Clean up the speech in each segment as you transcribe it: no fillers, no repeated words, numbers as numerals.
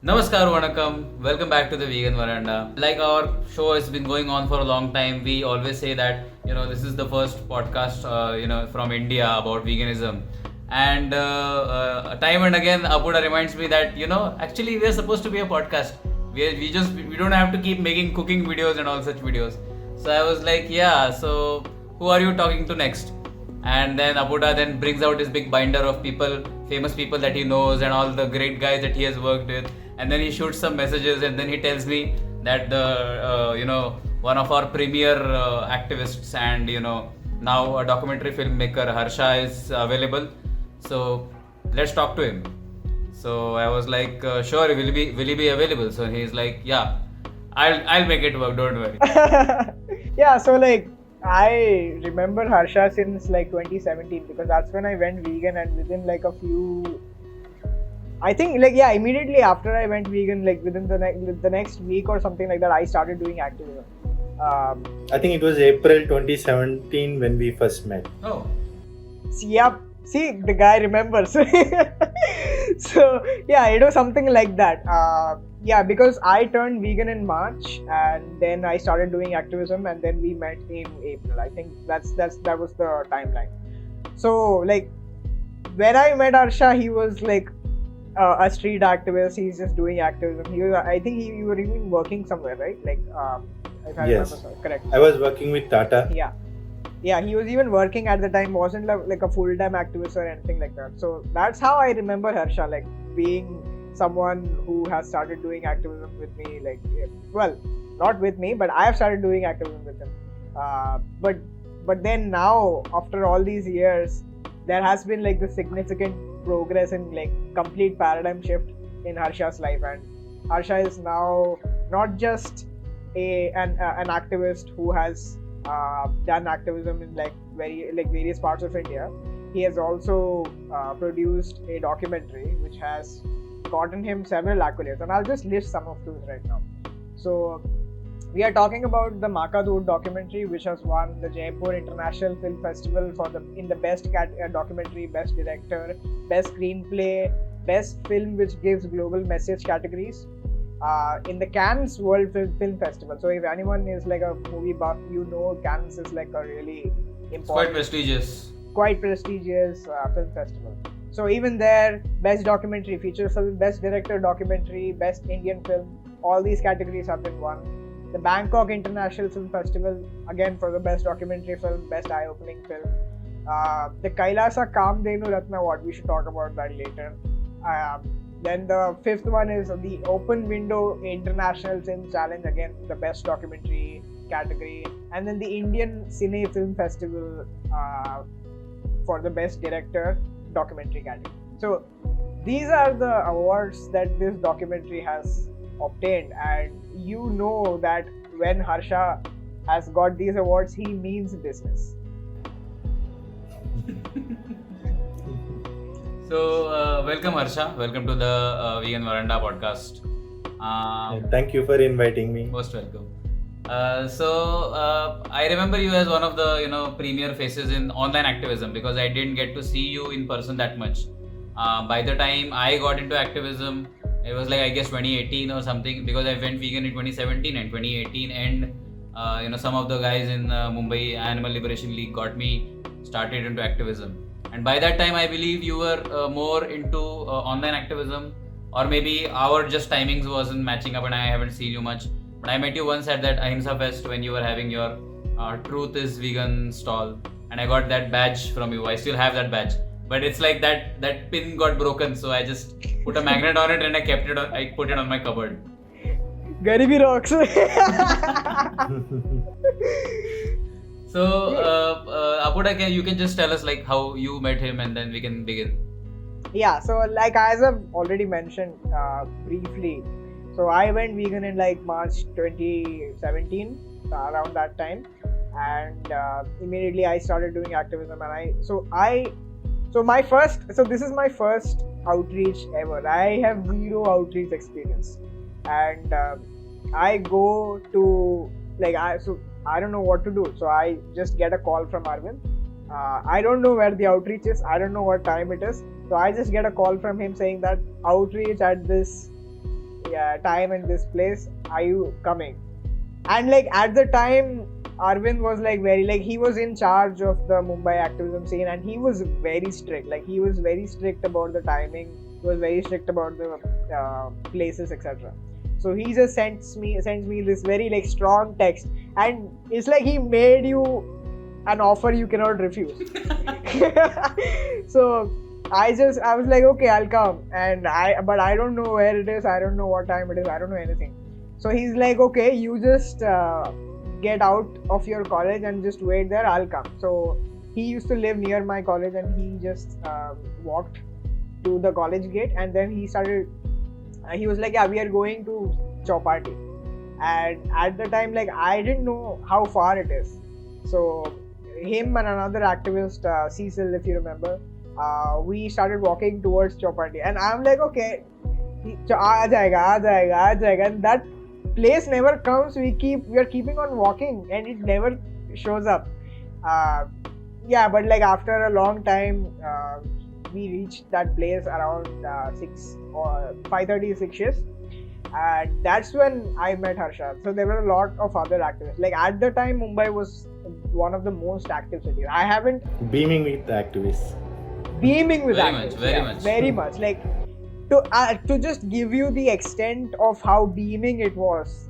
Namaskar, Vanakkam. Welcome back to the Vegan Veranda. Like our show has been going on for a long time, we always say that this is the first podcast from India about veganism, and time and again Apuda reminds me that actually we are supposed to be a podcast. We don't have to keep making cooking videos and all such videos. So I was like, yeah. So who are you talking to next? And then Abuda then brings out his big binder of famous people that he knows and all the great guys that he has worked with. And then he shoots some messages and then he tells me that one of our premier activists and now a documentary filmmaker, Harsha, is available. So let's talk to him. So I was like, sure, will he be available? So he's like, yeah, I'll make it work. Don't worry. Yeah, so I remember Harsha since 2017 because that's when I went vegan, and within immediately after I went vegan, within the next week or something like that, I started doing activism. I think it was April 2017 when we first met. Oh. See, the guy remembers. So yeah, it was something like that. Because I turned vegan in March, and then I started doing activism, and then we met in April. I think that was the timeline. So when I met Harsha, he was a street activist. He's just doing activism. I think you were even working somewhere, right? If I Yes. remember correct. I was working with Tata. Yeah, he was even working at the time, wasn't like a full-time activist or anything like that. So that's how I remember Harsha, being someone who has started doing activism with me, not with me, but I have started doing activism with him. But then now, after all these years, there has been the significant progress in complete paradigm shift in Harsha's life, and Harsha is now not just an activist who has done activism in various parts of India. He has also produced a documentary which has gotten him several accolades, and I'll just list some of those right now. So we are talking about the doodh documentary, which has won the Jaipur International Film Festival in the best documentary, best director, best screenplay, best film which gives global message categories. In the Cannes World Film Festival. So if anyone is a movie buff, Cannes is a really important, quite prestigious film festival. So even there, best documentary, feature film, best director documentary, best Indian film, all these categories have been won. The Bangkok International Film Festival, again for the best documentary film, best eye-opening film. The Kailasa Kamdenu Ratna Award, we should talk about that later. Then the fifth one is the Open Window International Film Challenge, again the best documentary category, and then the Indian Cine Film Festival for the best director documentary category. So these are the awards that this documentary has obtained, and that when Harsha has got these awards, he means business. So, welcome Harsha. Welcome to the Vegan Veranda podcast. Thank you for inviting me. Most welcome. I remember you as one of the premier faces in online activism because I didn't get to see you in person that much. By the time I got into activism, it was I guess 2018 or something, because I went vegan in 2017 and 2018, and some of the guys in Mumbai Animal Liberation League got me started into activism. And by that time, I believe you were more into online activism, or maybe our just timings wasn't matching up and I haven't seen you much. But I met you once at that Ahimsa Fest when you were having your Truth is Vegan stall, and I got that badge from you. I still have that badge, but it's that pin got broken, so I just put a magnet on it and I kept it. I put it on my cupboard. Garibi rocks. So, Apuda, you can just tell us how you met him, and then we can begin. Yeah, so as I've already mentioned briefly, so I went vegan in March 2017, around that time, and immediately I started doing activism, and this is my first outreach ever. I have zero outreach experience, and I go to I don't know what to do. So I just get a call from Aravind. I don't know where the outreach is. I don't know what time it is. So I just get a call from him saying that outreach at this time in this place. Are you coming? And like at the time, Aravind was like very like he was in charge of the Mumbai activism scene, and he was very strict. Like he was very strict about the timing. He was very strict about the places, etc. So he just sends me this very like strong text, and it's like he made you an offer you cannot refuse. So I was like, okay, I'll come, but I don't know where it is. I don't know what time it is. I don't know anything. So he's like, okay, you just get out of your college and just wait there. I'll come. So he used to live near my college, and he just walked to the college gate, and then he started. He was like, yeah, we are going to Chowpatty. And at the time, like I didn't know how far it is. So him and another activist, Cecil, if you remember, we started walking towards Chowpatty, and I'm like, okay, aa jayega, and that place never comes. We are keeping on walking, and it never shows up. But like after a long time, we reached that place around 6 or 5:36, and that's when I met Harsha. So there were a lot of other activists. Like at the time, Mumbai was one of the most active cities. I haven't beaming with activists. Very much. Like to just give you the extent of how beaming it was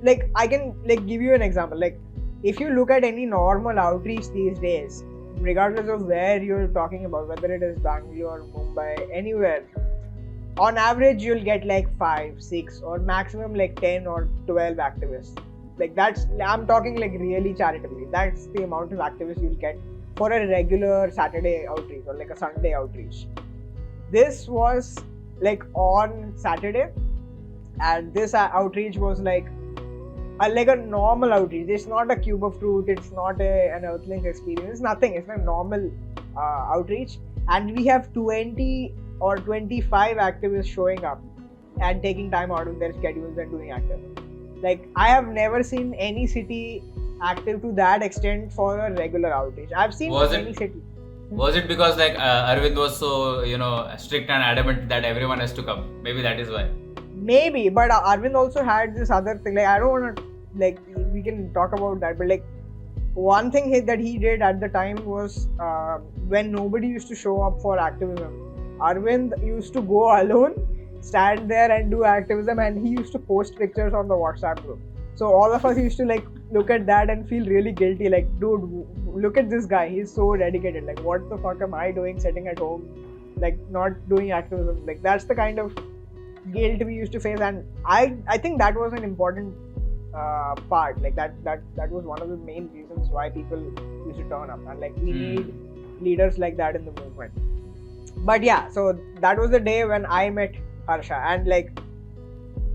like I can like give you an example. Like if you look at any normal outreach these days, regardless of where you're talking about, whether it is Bangalore, Mumbai, anywhere, on average you'll get like 5, 6 or maximum like 10 or 12 activists. Like I'm talking like really charitably. That's the amount of activists you'll get for a regular Saturday outreach or like a Sunday outreach. This was like on Saturday, and this outreach was like a normal outreach. It's not a Cube of Truth. It's not an Earthlink experience. It's nothing. It's a normal outreach, and we have 20 or 25 activists showing up and taking time out of their schedules and doing activism. Like I have never seen any city active to that extent for a regular outreach. I've seen many cities. Was it because like Aravind was so strict and adamant that everyone has to come? Maybe that is why. Maybe, but Aravind also had this other thing. Like I don't want to like we can talk about that, but like one thing that he did at the time was when nobody used to show up for activism, Aravind used to go alone, stand there and do activism, and he used to post pictures on the WhatsApp group. So all of us used to like look at that and feel really guilty. Like, dude, look at this guy. He's so dedicated. Like, what the fuck am I doing sitting at home, like not doing activism? Like that's the kind of guilt we used to face, and I think that was an important part. Like that was one of the main reasons why people used to turn up, and like we need leaders like that in the movement. But yeah, so that was the day when I met Harsha, and like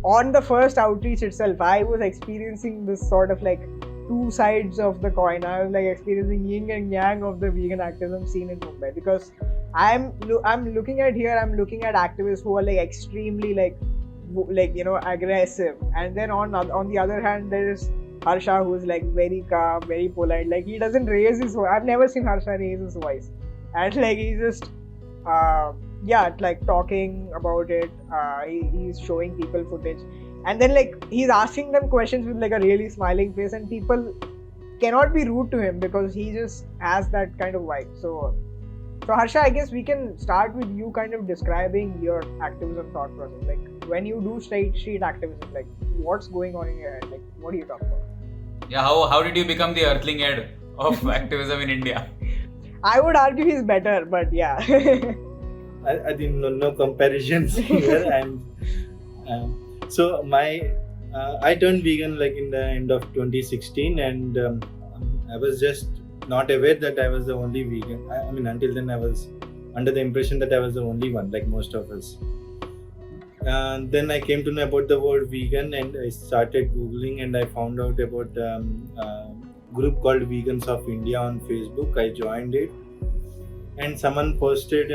on the first outreach itself, I was experiencing this sort of like two sides of the coin. I was like experiencing yin and yang of the vegan activism scene in Mumbai, because I'm looking at activists who are like extremely like aggressive, and then on the other hand there is Harsha, who is like very calm, very polite. Like he doesn't raise his voice. I've never seen Harsha raise his voice, and like he's just like talking about it. He's showing people footage, and then like he's asking them questions with like a really smiling face, and people cannot be rude to him because he just has that kind of vibe. So Harsha, I guess we can start with you kind of describing your activism thought process. Like when you do street activism, like what's going on in your head? Like what do you talk about? Yeah, how did you become the earthling head of activism in India? I would argue he's better, but yeah. I think no comparisons here. So I turned vegan like in the end of 2016, and I was just not aware that I was the only vegan. I mean, until then I was under the impression that I was the only one, like most of us. And then I came to know about the word vegan, and I started Googling, and I found out about a group called Vegans of India on Facebook. I joined it, and someone posted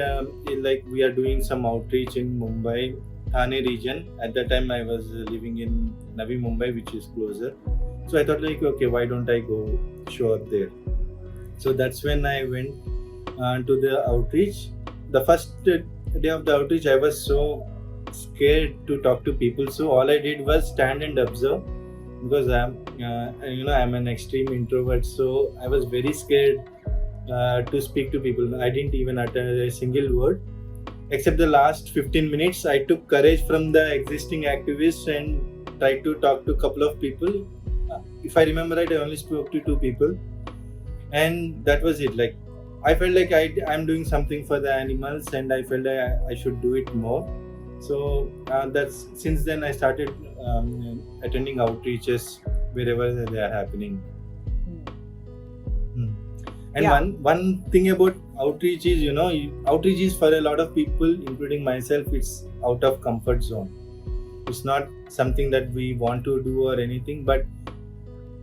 like we are doing some outreach in Mumbai, Thane region. At that time I was living in Navi Mumbai, which is closer. So I thought like, okay, why don't I go show up there? So that's when I went to the outreach. The first day of the outreach, I was so scared to talk to people. So all I did was stand and observe, because I'm an extreme introvert. So I was very scared to speak to people. I didn't even utter a single word. Except the last 15 minutes, I took courage from the existing activists and tried to talk to a couple of people. If I remember right, I only spoke to 2 people, and that was it. Like, I felt like I'm doing something for the animals, and I felt like I should do it more. So that's since then I started attending outreaches wherever they are happening. And Yeah. one thing about outreach is, outreach is for a lot of people, including myself, it's out of comfort zone. It's not something that we want to do or anything, but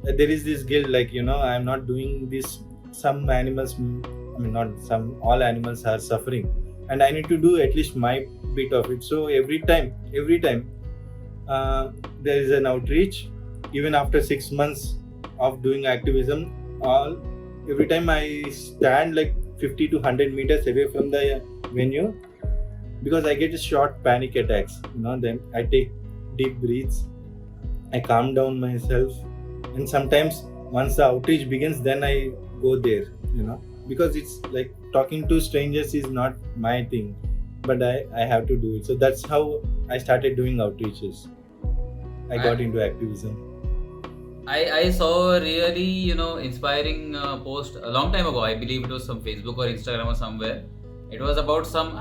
there is this guilt, like, I'm not doing this. Some animals, not some, all animals are suffering, and I need to do at least my bit of it. So every time there is an outreach, even after 6 months of doing activism, every time I stand like 50 to 100 meters away from the venue, because I get short panic attacks. Then I take deep breaths, I calm down myself, and sometimes once the outreach begins, then I go there. Because it's like talking to strangers is not my thing, but I have to do it. So that's how I started doing outreaches. I got into activism. I saw a really, inspiring post a long time ago. I believe it was some Facebook or Instagram or somewhere. It was about some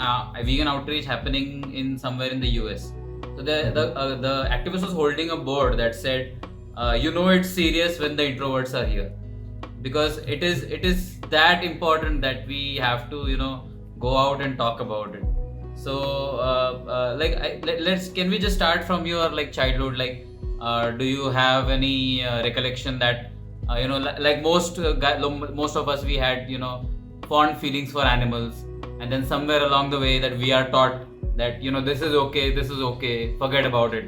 vegan outreach happening in somewhere in the US. So the activist was holding a board that said, it's serious when the introverts are here, because it is that important that we have to go out and talk about it. So can we just start from your childhood? Do you have any recollection that like most of us, we had fond feelings for animals, and then somewhere along the way that we are taught that this is okay, forget about it.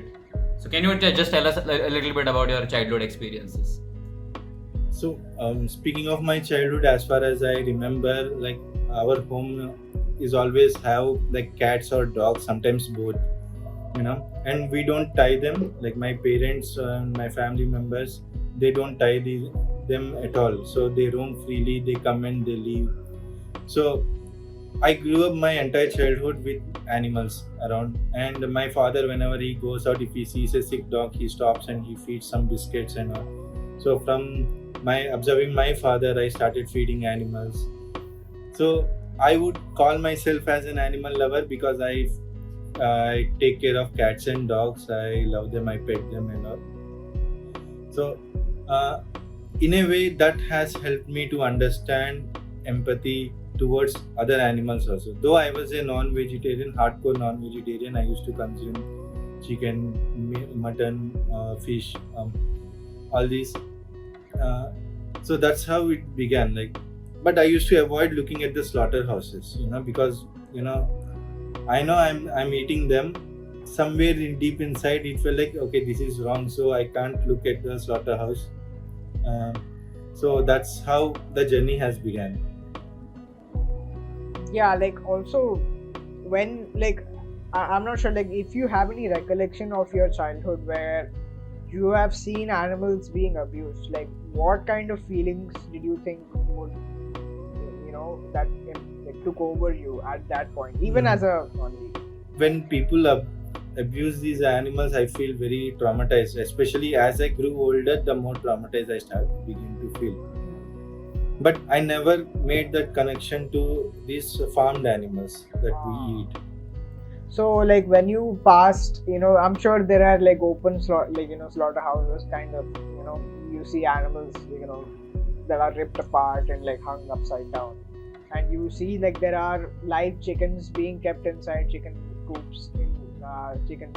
So can you just tell us a little bit about your childhood experiences? So speaking of my childhood, as far as I remember, like, our home is always have like cats or dogs, sometimes both, and we don't tie them. Like, my parents and my family members, they don't tie them at all. So they roam freely, they come and they leave. So I grew up my entire childhood with animals around, and my father, whenever he goes out, if he sees a sick dog, he stops and he feeds some biscuits and all. So from observing my father, I started feeding animals. So I would call myself as an animal lover, because I take care of cats and dogs. I love them, I pet them and all. So in a way, that has helped me to understand empathy towards other animals also. Though I was a non-vegetarian, hardcore non-vegetarian, I used to consume chicken, mutton, fish, all these. So that's how it began. But I used to avoid looking at the slaughterhouses, because I know I'm eating them. Somewhere deep inside, it felt like, okay, this is wrong, so I can't look at the slaughterhouse. So that's how the journey has begun. Yeah, also when I'm not sure if you have any recollection of your childhood where you have seen animals being abused. What kind of feelings did you think would that took over you at that point, even as a non-vegan? When people abuse these animals, I feel very traumatized. Especially as I grew older, the more traumatized I begin to feel. But I never made that connection to these farmed animals that we eat. So when you passed, I'm sure there are open slaughterhouses, kind of, you see animals, that are ripped apart and hung upside down, and you see there are live chickens being kept inside chicken coops in chicken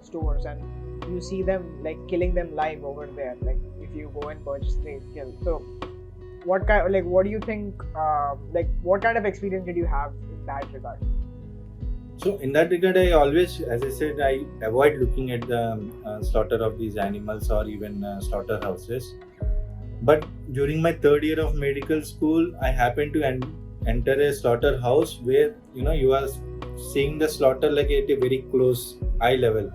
stores, and you see them killing them live over there. If you go and purchase, they kill. So what do you think? What kind of experience did you have in that regard? So in that regard, I always, as I said, I avoid looking at the slaughter of these animals or even slaughterhouses. But during my third year of medical school, I happened to enter a slaughterhouse where you are seeing the slaughter like at a very close eye level.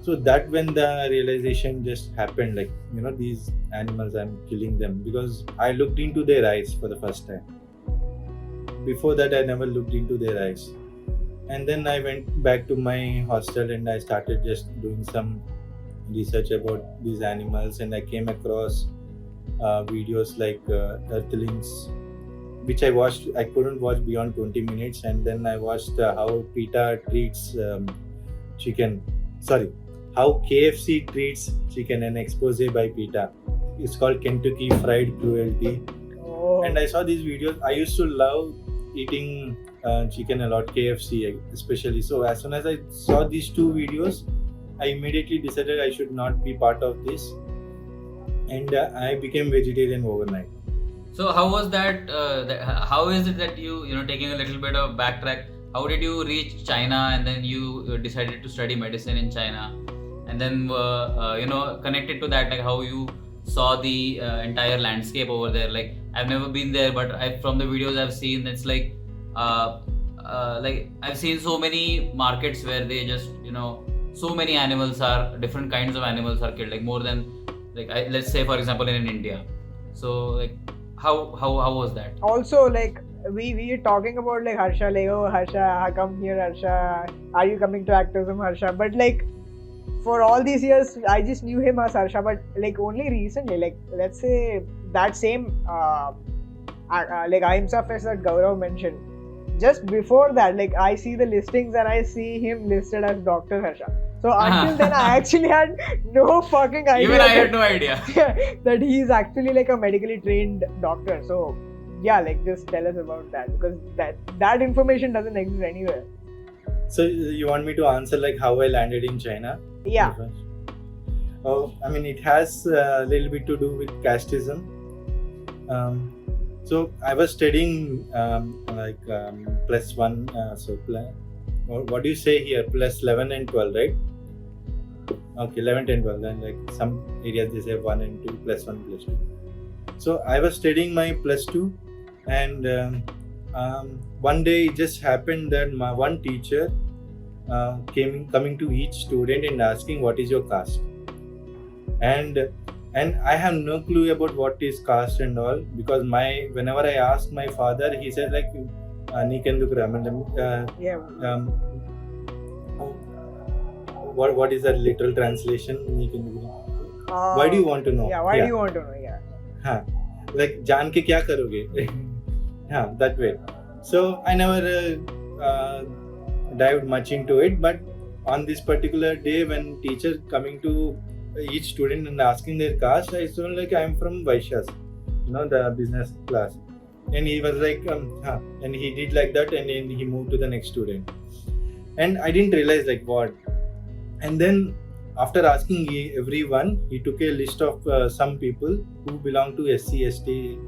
So that when the realization just happened, like these animals, I'm killing them, because I looked into their eyes for the first time. Before that, I never looked into their eyes. And then I went back to my hostel and I started just doing some research about these animals, and I came across videos like Earthlings, which I watched. I couldn't watch beyond 20 minutes, and then I watched how PETA treats chicken. Sorry, how KFC treats chicken, an expose by PETA. It's called Kentucky Fried Cruelty. Oh. And I saw these videos. I used to love eating chicken a lot, KFC especially. So as soon as I saw these two videos, I immediately decided I should not be part of this, and I became vegetarian overnight. So how was that? How is it that you taking a little bit of backtrack? How did you reach China and then you decided to study medicine in China, and then connected to that, like how you saw the entire landscape over there? Like I've never been there, but from the videos I've seen, it's like I've seen so many markets where they just so many different kinds of animals are killed, like more than let's say for example in India. So like how was that? Also, like we are talking about like Harsha, like, oh Harsha, come here Harsha, are you coming to activism Harsha? But like for all these years I just knew him as Harsha, but like only recently, like let's say that same like Ahimsa Fest that Gaurav mentioned, just before that, like I see the listings and I see him listed as Dr. Harsha. So until then I actually had no fucking idea. Even I had no idea that he's actually like a medically trained doctor. So yeah, like just tell us about that, because that information doesn't exist anywhere. So you want me to answer like how I landed in China? Yeah. Oh, I mean, it has a little bit to do with casteism. So I was studying plus one, what do you say here? Plus 11 and 12, right? Okay, 11 and 12. Then like some areas they say 1 and 2, plus 1, plus 2. So I was studying my plus 2, and one day it just happened that my one teacher coming to each student and asking what is your caste, and I have no clue about what is caste and all, because whenever I asked my father, he said like what is the literal translation? Why do you want to know? Yeah, why do you want to know? Yeah. Like jaan ke kya karoge? Yeah, that way. So I never dived much into it, but on this particular day when teacher coming to each student and asking their caste, I told like I'm from Vaishyas, the business class, and he was like and he did like that, and then he moved to the next student, and I didn't realize like what. And then after asking everyone, he took a list of some people who belong to SC/ST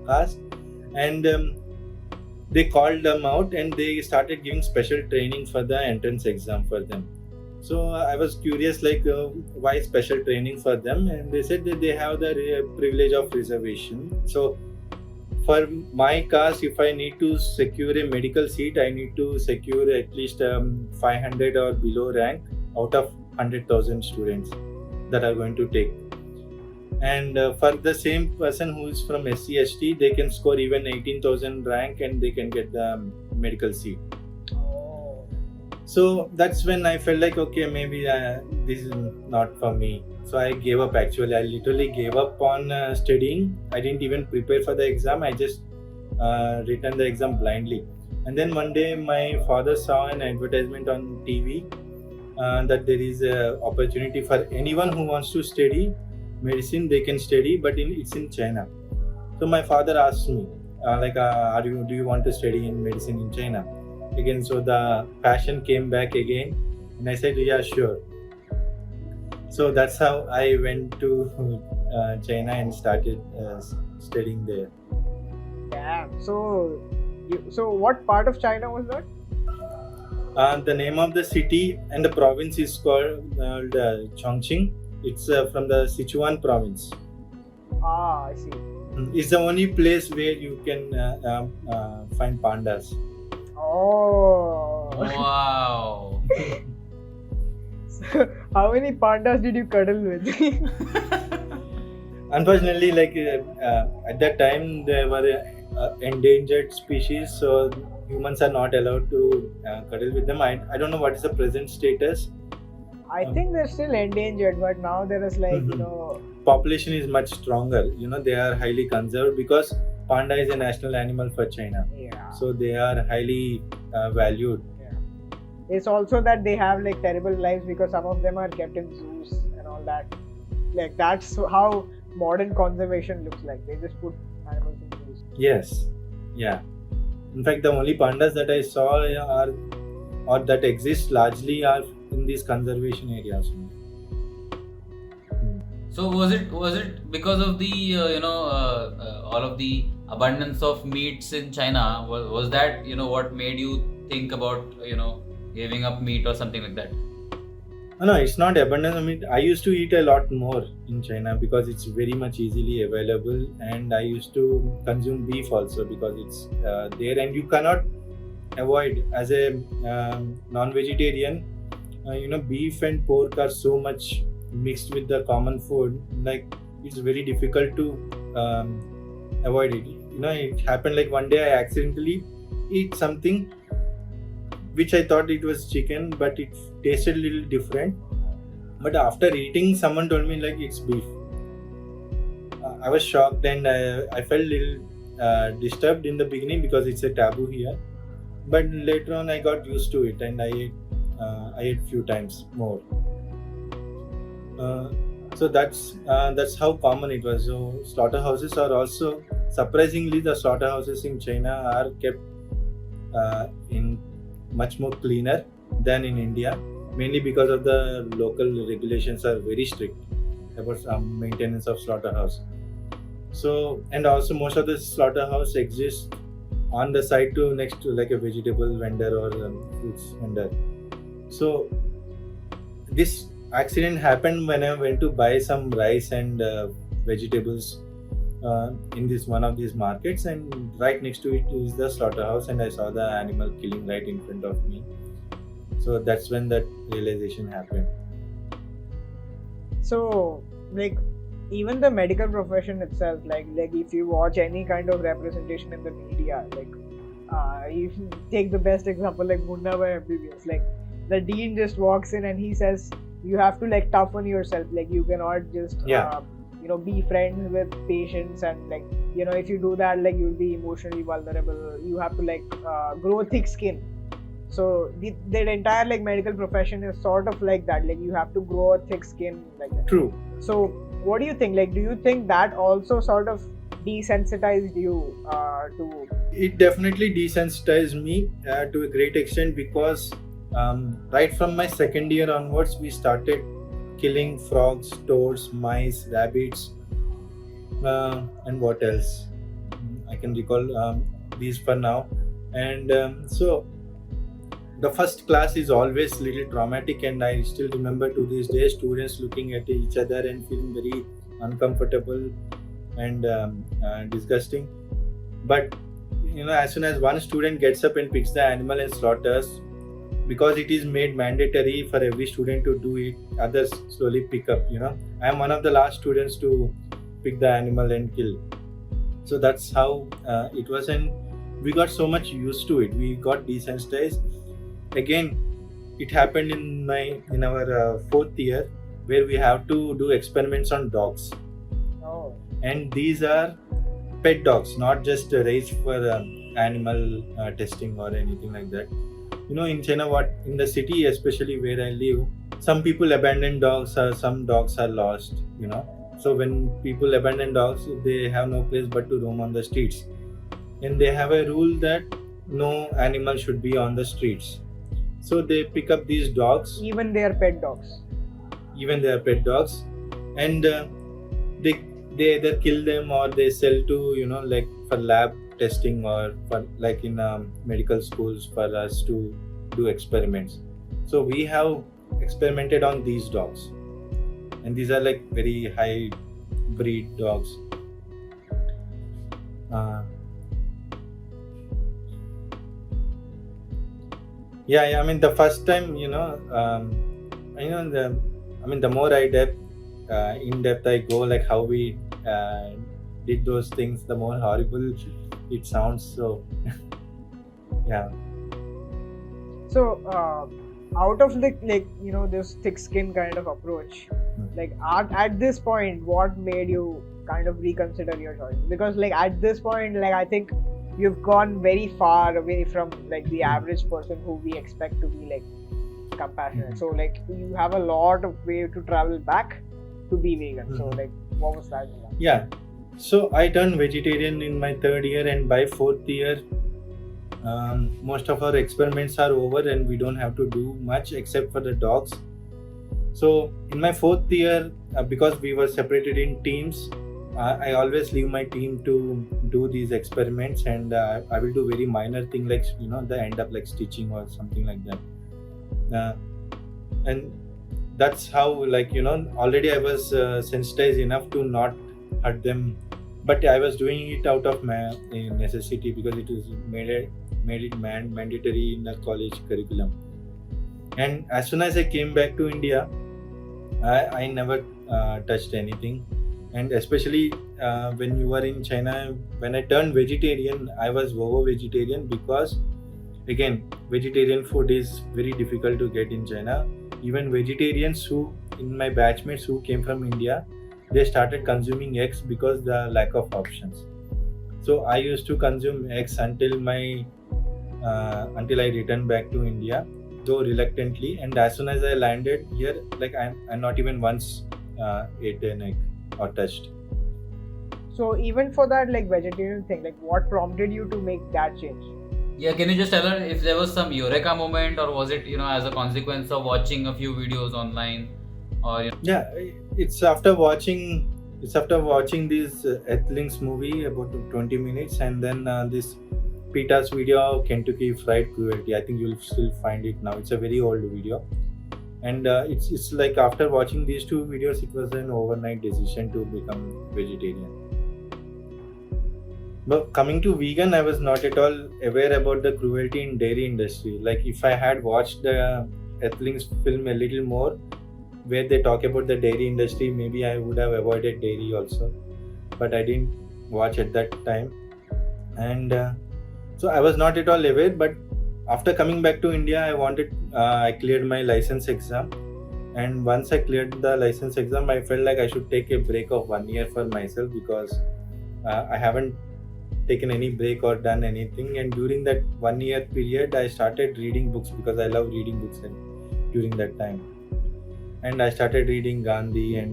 caste, and they called them out and they started giving special training for the entrance exam for them. So I was curious like why special training for them, and they said that they have the privilege of reservation. So for my caste, if I need to secure a medical seat, I need to secure at least 500 or below rank out of 100,000 students that are going to take. And for the same person who is from SC/ST, they can score even 18,000 rank and they can get the medical seat. So that's when I felt like, okay, maybe this is not for me. So I gave up actually. I literally gave up on studying. I didn't even prepare for the exam. I just written the exam blindly. And then one day my father saw an advertisement on TV that there is an opportunity for anyone who wants to study medicine, they can study, but it's in China. So my father asked me, do you want to study in medicine in China? Again, so the passion came back again, and I said, yeah, sure. So that's how I went to China and started studying there. Damn. So what part of China was that? The name of the city and the province is called Chongqing. It's from the Sichuan province. I see. It's the only place where you can find pandas. Oh. Wow. So, how many pandas did you cuddle with? Unfortunately, at that time they were endangered species, so humans are not allowed to cuddle with them. I don't know what is the present status. I think they're still endangered, but now there is Population is much stronger. They are highly conserved because panda is a national animal for China. Yeah. So they are highly valued. Yeah. It's also that they have terrible lives because some of them are kept in zoos and all that. That's how modern conservation looks like. They just put animals in zoos. Yes. Yeah. In fact, the only pandas that I saw are or that exist largely are in these conservation areas. So was it because of the all of the abundance of meats in China? Was that what made you think about giving up meat or something like that? No, it's not abundance of meat. I used to eat a lot more in China because it's very much easily available, and I used to consume beef also because it's there, and you cannot avoid as a non-vegetarian. Beef and pork are so much mixed with the common food, it's very difficult to avoid it. It happened one day I accidentally eat something which I thought it was chicken, but it tasted a little different. But after eating, someone told me it's beef. I was shocked, and I felt a little disturbed in the beginning because it's a taboo here. But later on, I got used to it, and I ate few times more. So that's how common it was. So slaughterhouses are also, surprisingly, the slaughterhouses in China are kept in much more cleaner than in India, mainly because of the local regulations are very strict about maintenance of slaughterhouse. So, and also most of the slaughterhouse exists on the side to next to a vegetable vendor or fruits vendor. So this accident happened when I went to buy some rice and vegetables in one of these markets, and right next to it is the slaughterhouse, and I saw the animal killing right in front of me. So that's when that realization happened. So even the medical profession itself, if you watch any kind of representation in the media, you take the best example Munna by MBBS, the dean just walks in and he says you have to toughen yourself, you cannot just be friends with patients, and if you do that you'll be emotionally vulnerable, you have to grow thick skin. So the entire medical profession is sort of that, you have to grow a thick skin like that. True. So what do you think, do you think that also sort of desensitized you to? It definitely desensitized me to a great extent because right from my second year onwards we started killing frogs, toads, mice, rabbits, and what else? I can recall these for now. And so the first class is always little traumatic, and I still remember to this day students looking at each other and feeling very uncomfortable and disgusting. But as soon as one student gets up and picks the animal and slaughters, because it is made mandatory for every student to do it, others slowly pick up. I am one of the last students to pick the animal and kill. So that's how it was, and we got so much used to it. We got desensitized. Again, it happened in our fourth year, where we have to do experiments on dogs. Oh. And these are pet dogs, not just raised for animal testing or anything like that. In China, in the city, especially where I live, some people abandon dogs, or some dogs are lost. So when people abandon dogs, they have no place but to roam on the streets, and they have a rule that no animal should be on the streets. So they pick up these dogs, even their pet dogs, and they either kill them or they sell to for lab testing, or for in medical schools for us to do experiments. So we have experimented on these dogs, and these are very high breed dogs. Yeah. I mean, the first time, the more in depth I go, like how we did those things, the more horrible it sounds. So, yeah. So, out of this thick skin kind of approach, like at this point, what made you kind of reconsider your choice? Because like at this point, like I think you've gone very far away from like the average person who we expect to be like compassionate. So like you have a lot of way to travel back to be vegan. So like what was that? Yeah. So I turned vegetarian in my third year, and by fourth year, most of our experiments are over and we don't have to do much except for the dogs. So in my fourth year, because we were separated in teams, I always leave my team to do these experiments, and I will do very minor thing like the end up like stitching or something like that. And that's how already I was sensitized enough to not hurt them, but I was doing it out of my necessity because it was made it mandatory in the college curriculum. And as soon as I came back to India, I never touched anything. And especially when you were in China, when I turned vegetarian, I was vegetarian because again, vegetarian food is very difficult to get in China. Even vegetarians who in my batchmates who came from India, they started consuming eggs because the lack of options. So I used to consume eggs until I returned back to India, though reluctantly. And as soon as I landed here, like I not even once ate an egg or touched. So even for that like vegetarian thing, like what prompted you to make that change? Yeah, can you just tell her if there was some eureka moment, or was it as a consequence of watching a few videos online, or Yeah, it's after watching this Earthlings movie about 20 minutes, and then this Peta's video of Kentucky Fried Cruelty. I think you'll still find it now. It's a very old video, and it's like after watching these two videos, it was an overnight decision to become vegetarian. But coming to vegan, I was not at all aware about the cruelty in dairy industry. Like if I had watched the Earthlings film a little more, where they talk about the dairy industry, maybe I would have avoided dairy also. But I didn't watch at that time, and so I was not at all aware. But after coming back to India, I cleared my license exam, and once I cleared the license exam, I felt like I should take a break of 1 year for myself because I haven't taken any break or done anything. And during that 1 year period, I started reading books because I love reading books during that time. And I started reading Gandhi and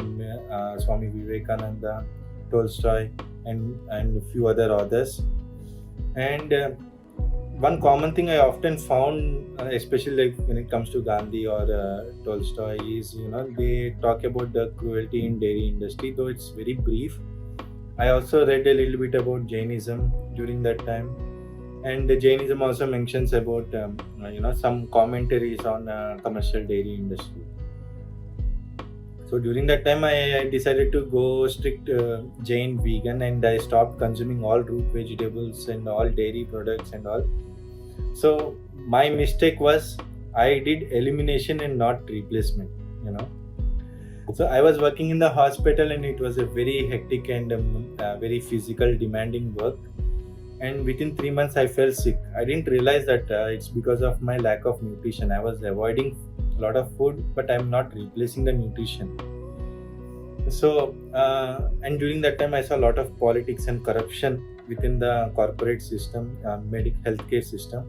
Swami Vivekananda, Tolstoy, and a few other authors. And one common thing I often found, especially like when it comes to Gandhi or Tolstoy, is they talk about the cruelty in dairy industry, though it's very brief. I also read a little bit about Jainism during that time, and the Jainism also mentions about some commentaries on commercial dairy industry. So during that time, I decided to go strict Jain vegan, and I stopped consuming all root vegetables and all dairy products and all. So my mistake was I did elimination and not replacement. So I was working in the hospital, and it was a very hectic and very physical, demanding work. And within 3 months, I fell sick. I didn't realize that it's because of my lack of nutrition. I was avoiding a lot of food, but I'm not replacing the nutrition. So, and during that time, I saw a lot of politics and corruption within the corporate system, healthcare system.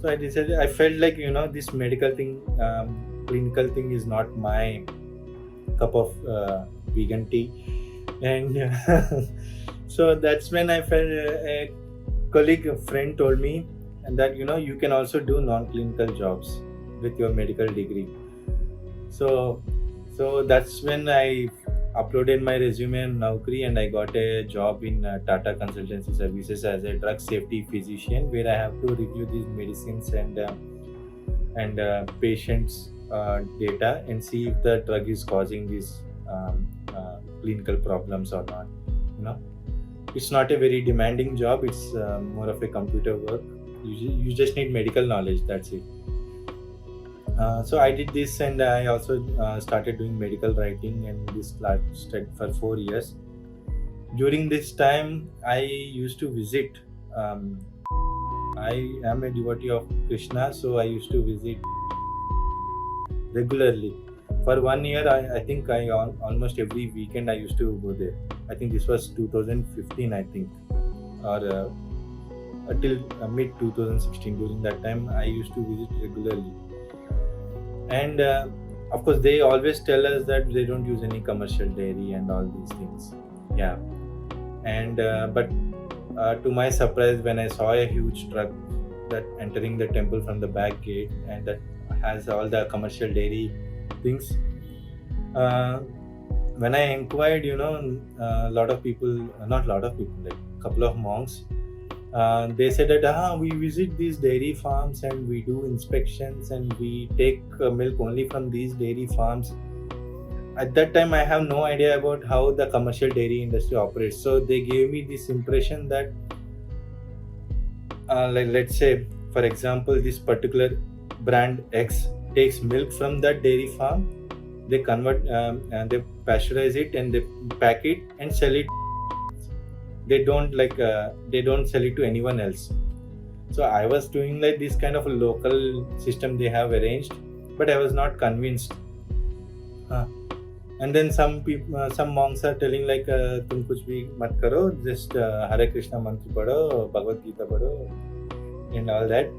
So I felt like this medical thing, clinical thing is not my cup of vegan tea, and so that's when I felt a friend told me, and that you can also do non-clinical jobs with your medical degree. So that's when I uploaded my resume in Naukri, and I got a job in Tata Consultancy Services as a drug safety physician, where I have to review these medicines and patients data and see if the drug is causing these clinical problems or not. It's not a very demanding job. It's more of a computer work. You just need medical knowledge. That's it. So I did this, and I also started doing medical writing, and this lasted for 4 years. During this time, I used to visit. Um, I am a devotee of Krishna, so I used to visit regularly. For 1 year, I think almost every weekend I used to go there. I think this was 2015, I think, or until mid 2016. During that time, I used to visit regularly. And of course, they always tell us that they don't use any commercial dairy and all these things. Yeah. And but to my surprise, when I saw a huge truck that entering the temple from the back gate, and that has all the commercial dairy things, when I inquired, a lot of people, not a lot of people, like a couple of monks, they said that we visit these dairy farms and we do inspections and we take milk only from these dairy farms. At that time, I have no idea about how the commercial dairy industry operates. So they gave me this impression that, like, let's say, for example, this particular brand X takes milk from that dairy farm. They convert, and they pasteurize it, and they pack it and sell it. They don't sell it to anyone else. So I was doing like this kind of a local system they have arranged, but I was not convinced. And then some people, some monks are telling like, "तुम कुछ भी मत करो, just Hare Krishna mantra पढ़ो, Bhagavad Gita पढ़ो, and all that.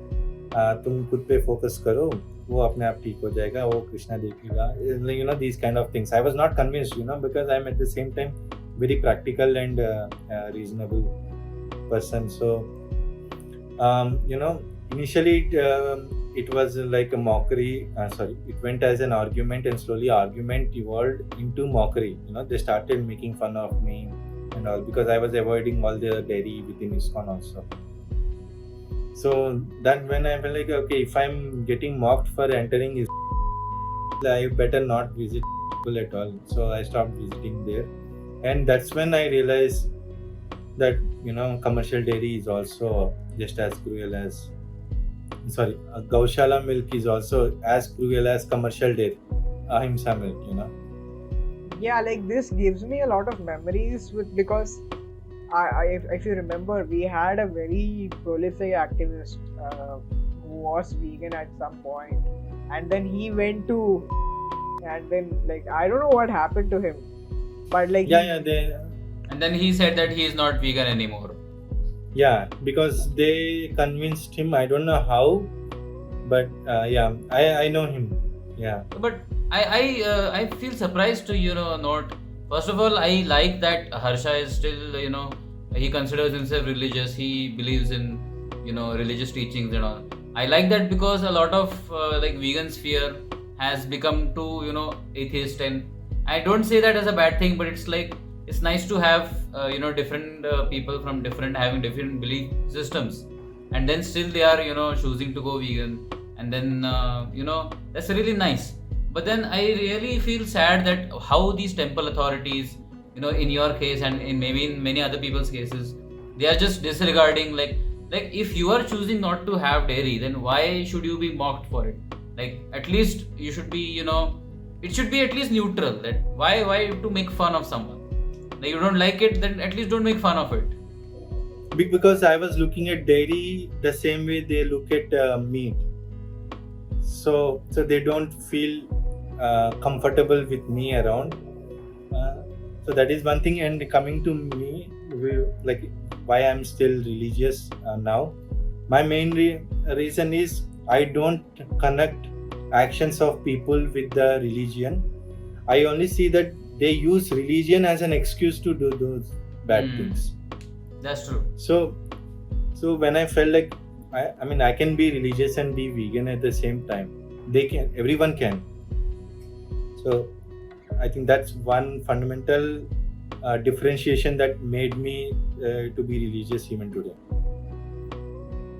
तुम खुद पे focus करो, वो अपने आप ठीक हो जाएगा, वो कृष्णा देखेगा." These kind of things. I was not convinced, because I'm at the same time very practical and reasonable person. So, initially it was like a mockery. It went as an argument, and slowly argument evolved into mockery. They started making fun of me and all, because I was avoiding all the dairy within ISKCON also. So that when I felt like, okay, if I'm getting mocked for entering ISKCON, I better not visit at all. So I stopped visiting there. And that's when I realized that, commercial dairy is also just as cruel as, Gaushala milk is also as cruel as commercial dairy, Ahimsa milk, Yeah, like this gives me a lot of memories because if you remember, we had a very prolific activist who was vegan at some point, and then he went to, and then like I don't know what happened to him, but like and then he said that he is not vegan anymore. Yeah, because they convinced him. I don't know how, but I know him. Yeah. But I feel surprised to not. First of all, I like that Harsha is still he considers himself religious. He believes in religious teachings and all. I like that because a lot of like vegan sphere has become too atheist, and I don't say that as a bad thing, but it's like it's nice to have different people from having different belief systems, and then still they are choosing to go vegan, and then that's really nice. But then I really feel sad that how these temple authorities, in your case and maybe in many other people's cases, they are just disregarding like if you are choosing not to have dairy, then why should you be mocked for it? Like at least you should be it should be at least neutral. That why to make fun of someone? Like you don't like it, then at least don't make fun of it. Because I was looking at dairy the same way they look at meat. So they don't feel comfortable with me around. So that is one thing. And coming to me, like why I'm still religious now. My main reason is I don't connect actions of people with the religion. I only see that they use religion as an excuse to do those bad things. That's true. So when I felt like I can be religious and be vegan at the same time. Everyone can. So I think that's one fundamental differentiation that made me to be religious even today.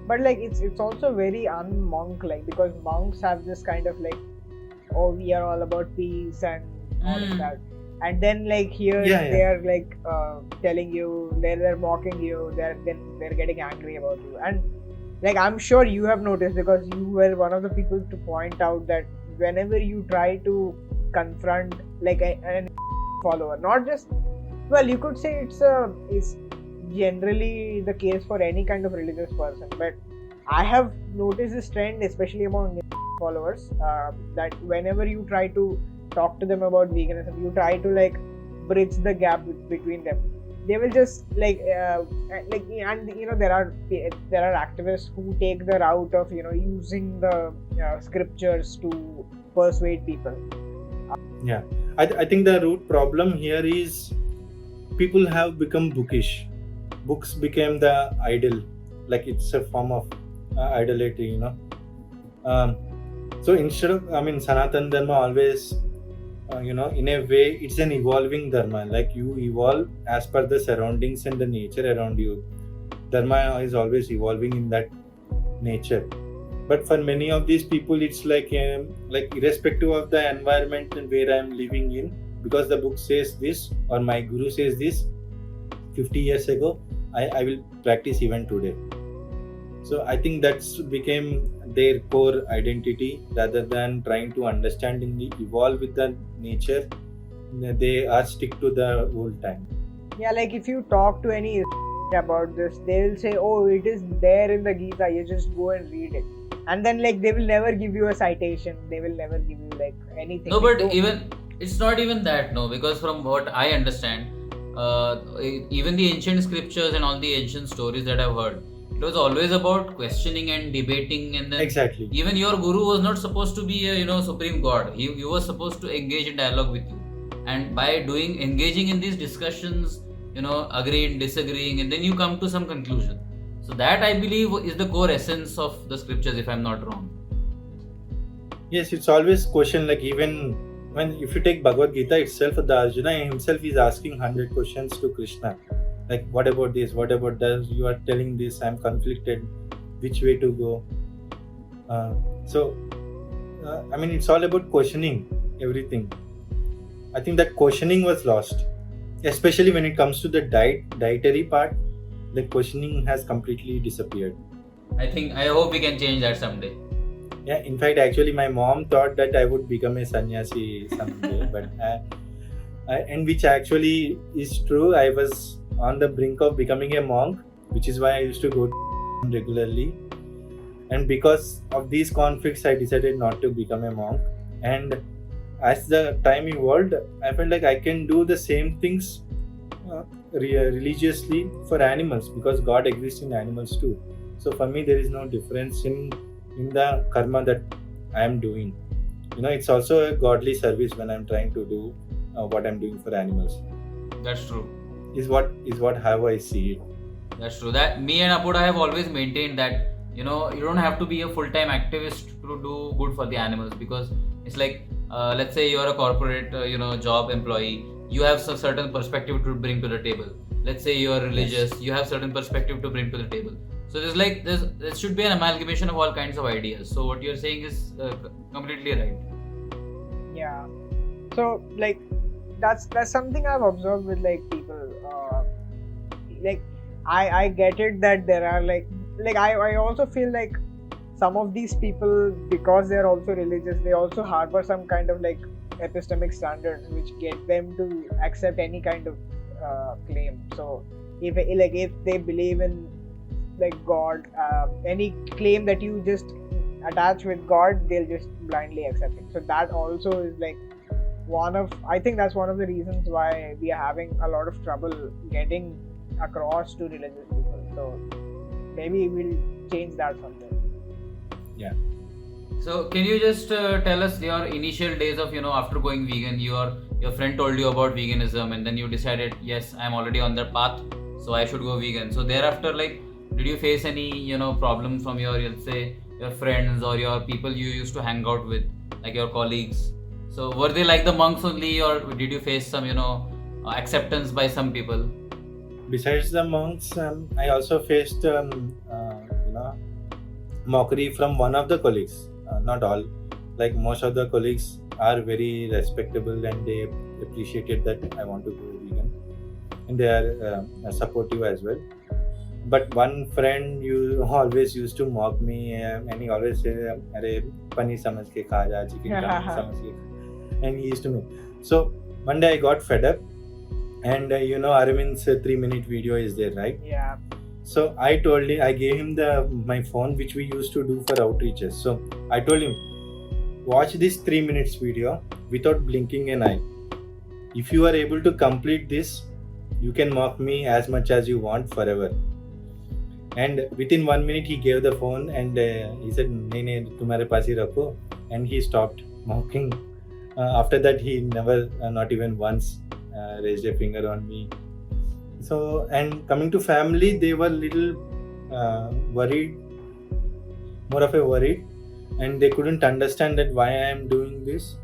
But like it's also very un-monk like, because monks have this kind of like, oh, we are all about peace and all of that, and then like here they're like telling you, they're mocking you, they're getting angry about you. And like I'm sure you have noticed, because you were one of the people to point out that whenever you try to confront like an follower, not just, well, you could say it's generally the case for any kind of religious person, but I have noticed this trend, especially among followers, that whenever you try to talk to them about veganism, you try to like bridge the gap between them. They will just and there are activists who take the route of using the scriptures to persuade people. Yeah, I think the root problem here is people have become bookish. Books became the idol, like it's a form of idolatry, so instead of, Sanatan Dharma always, in a way, it's an evolving Dharma. Like you evolve as per the surroundings and the nature around you. Dharma is always evolving in that nature. But for many of these people, it's like irrespective of the environment and where I'm living in, because the book says this or my guru says this 50 years ago, I will practice even today. So I think that's became their core identity, rather than trying to understand and evolve with the nature. They are stick to the old time. Yeah, like if you talk to any about this, they will say, oh, it is there in the Gita, you just go and read it. And then like they will never give you a citation, they will never give you like anything. No, but even it's not even that, no, because from what I understand, even the ancient scriptures and all the ancient stories that I've heard, it was always about questioning and debating, and then exactly. Even your guru was not supposed to be a supreme god. He was supposed to engage in dialogue with you, and by engaging in these discussions, agreeing, disagreeing, and then you come to some conclusion. So that I believe is the core essence of the scriptures, if I'm not wrong. Yes, it's always question, like even if you take Bhagavad Gita itself, the Arjuna himself is asking 100 questions to Krishna. Like, what about this? What about that? You are telling this, I'm conflicted. Which way to go? It's all about questioning everything. I think that questioning was lost, especially when it comes to the dietary part. The questioning has completely disappeared. I hope we can change that someday. Yeah, in fact, actually, my mom thought that I would become a sannyasi someday, but and which actually is true. I was on the brink of becoming a monk, which is why I used to go regularly. And because of these conflicts, I decided not to become a monk. And as the time evolved, I felt like I can do the same things religiously for animals, because God exists in animals too. So for me, there is no difference in the karma that I am doing. It's also a godly service when I'm trying to do what I'm doing for animals. That's true. Is what how I see it. That's true. That me and Apuda have always maintained that you don't have to be a full-time activist to do good for the animals, because it's like let's say you're a corporate job employee, you have some certain perspective to bring to the table. Let's say you're religious, yes, you have certain perspective to bring to the table. So there should be an amalgamation of all kinds of ideas. So what you're saying is completely right. Yeah. So like that's something I've observed with like people. I get it that there are like I also feel like some of these people, because they are also religious, they also harbor some kind of like epistemic standards which get them to accept any kind of claim. So if they believe in like God, any claim that you just attach with God, they'll just blindly accept it. So that also is like I think that's one of the reasons why we are having a lot of trouble getting across to religious people. So maybe we'll change that someday. Yeah. So can you just tell us your initial days of after going vegan? Your friend told you about veganism, and then you decided, yes, I'm already on the path, so I should go vegan. So thereafter, like, did you face any problem from your, let's say, your friends or your people you used to hang out with, like your colleagues? So were they like the monks only, or did you face some acceptance by some people? Besides the monks, I also faced mockery from one of the colleagues. Not all, like most of the colleagues are very respectable, and they appreciated that I want to go vegan, and they are supportive as well. But one friend you always used to mock me, and he always say, "Arey, paneer samajh ke kha ja, chicken samajh ke kha." And he used to make. So one day I got fed up, and Arvind's 3-minute video is there, right? Yeah. So I told him, I gave him my phone, which we used to do for outreaches. So I told him, watch this 3 minutes video without blinking an eye. If you are able to complete this, you can mock me as much as you want forever. And within 1 minute he gave the phone, and he said, "नहीं तुम्हारे पास ही रखो," and he stopped mocking. After that he never, not even once, raised a finger on me. So, and coming to family, they were little worried, more of a worried, and they couldn't understand that why I am doing this.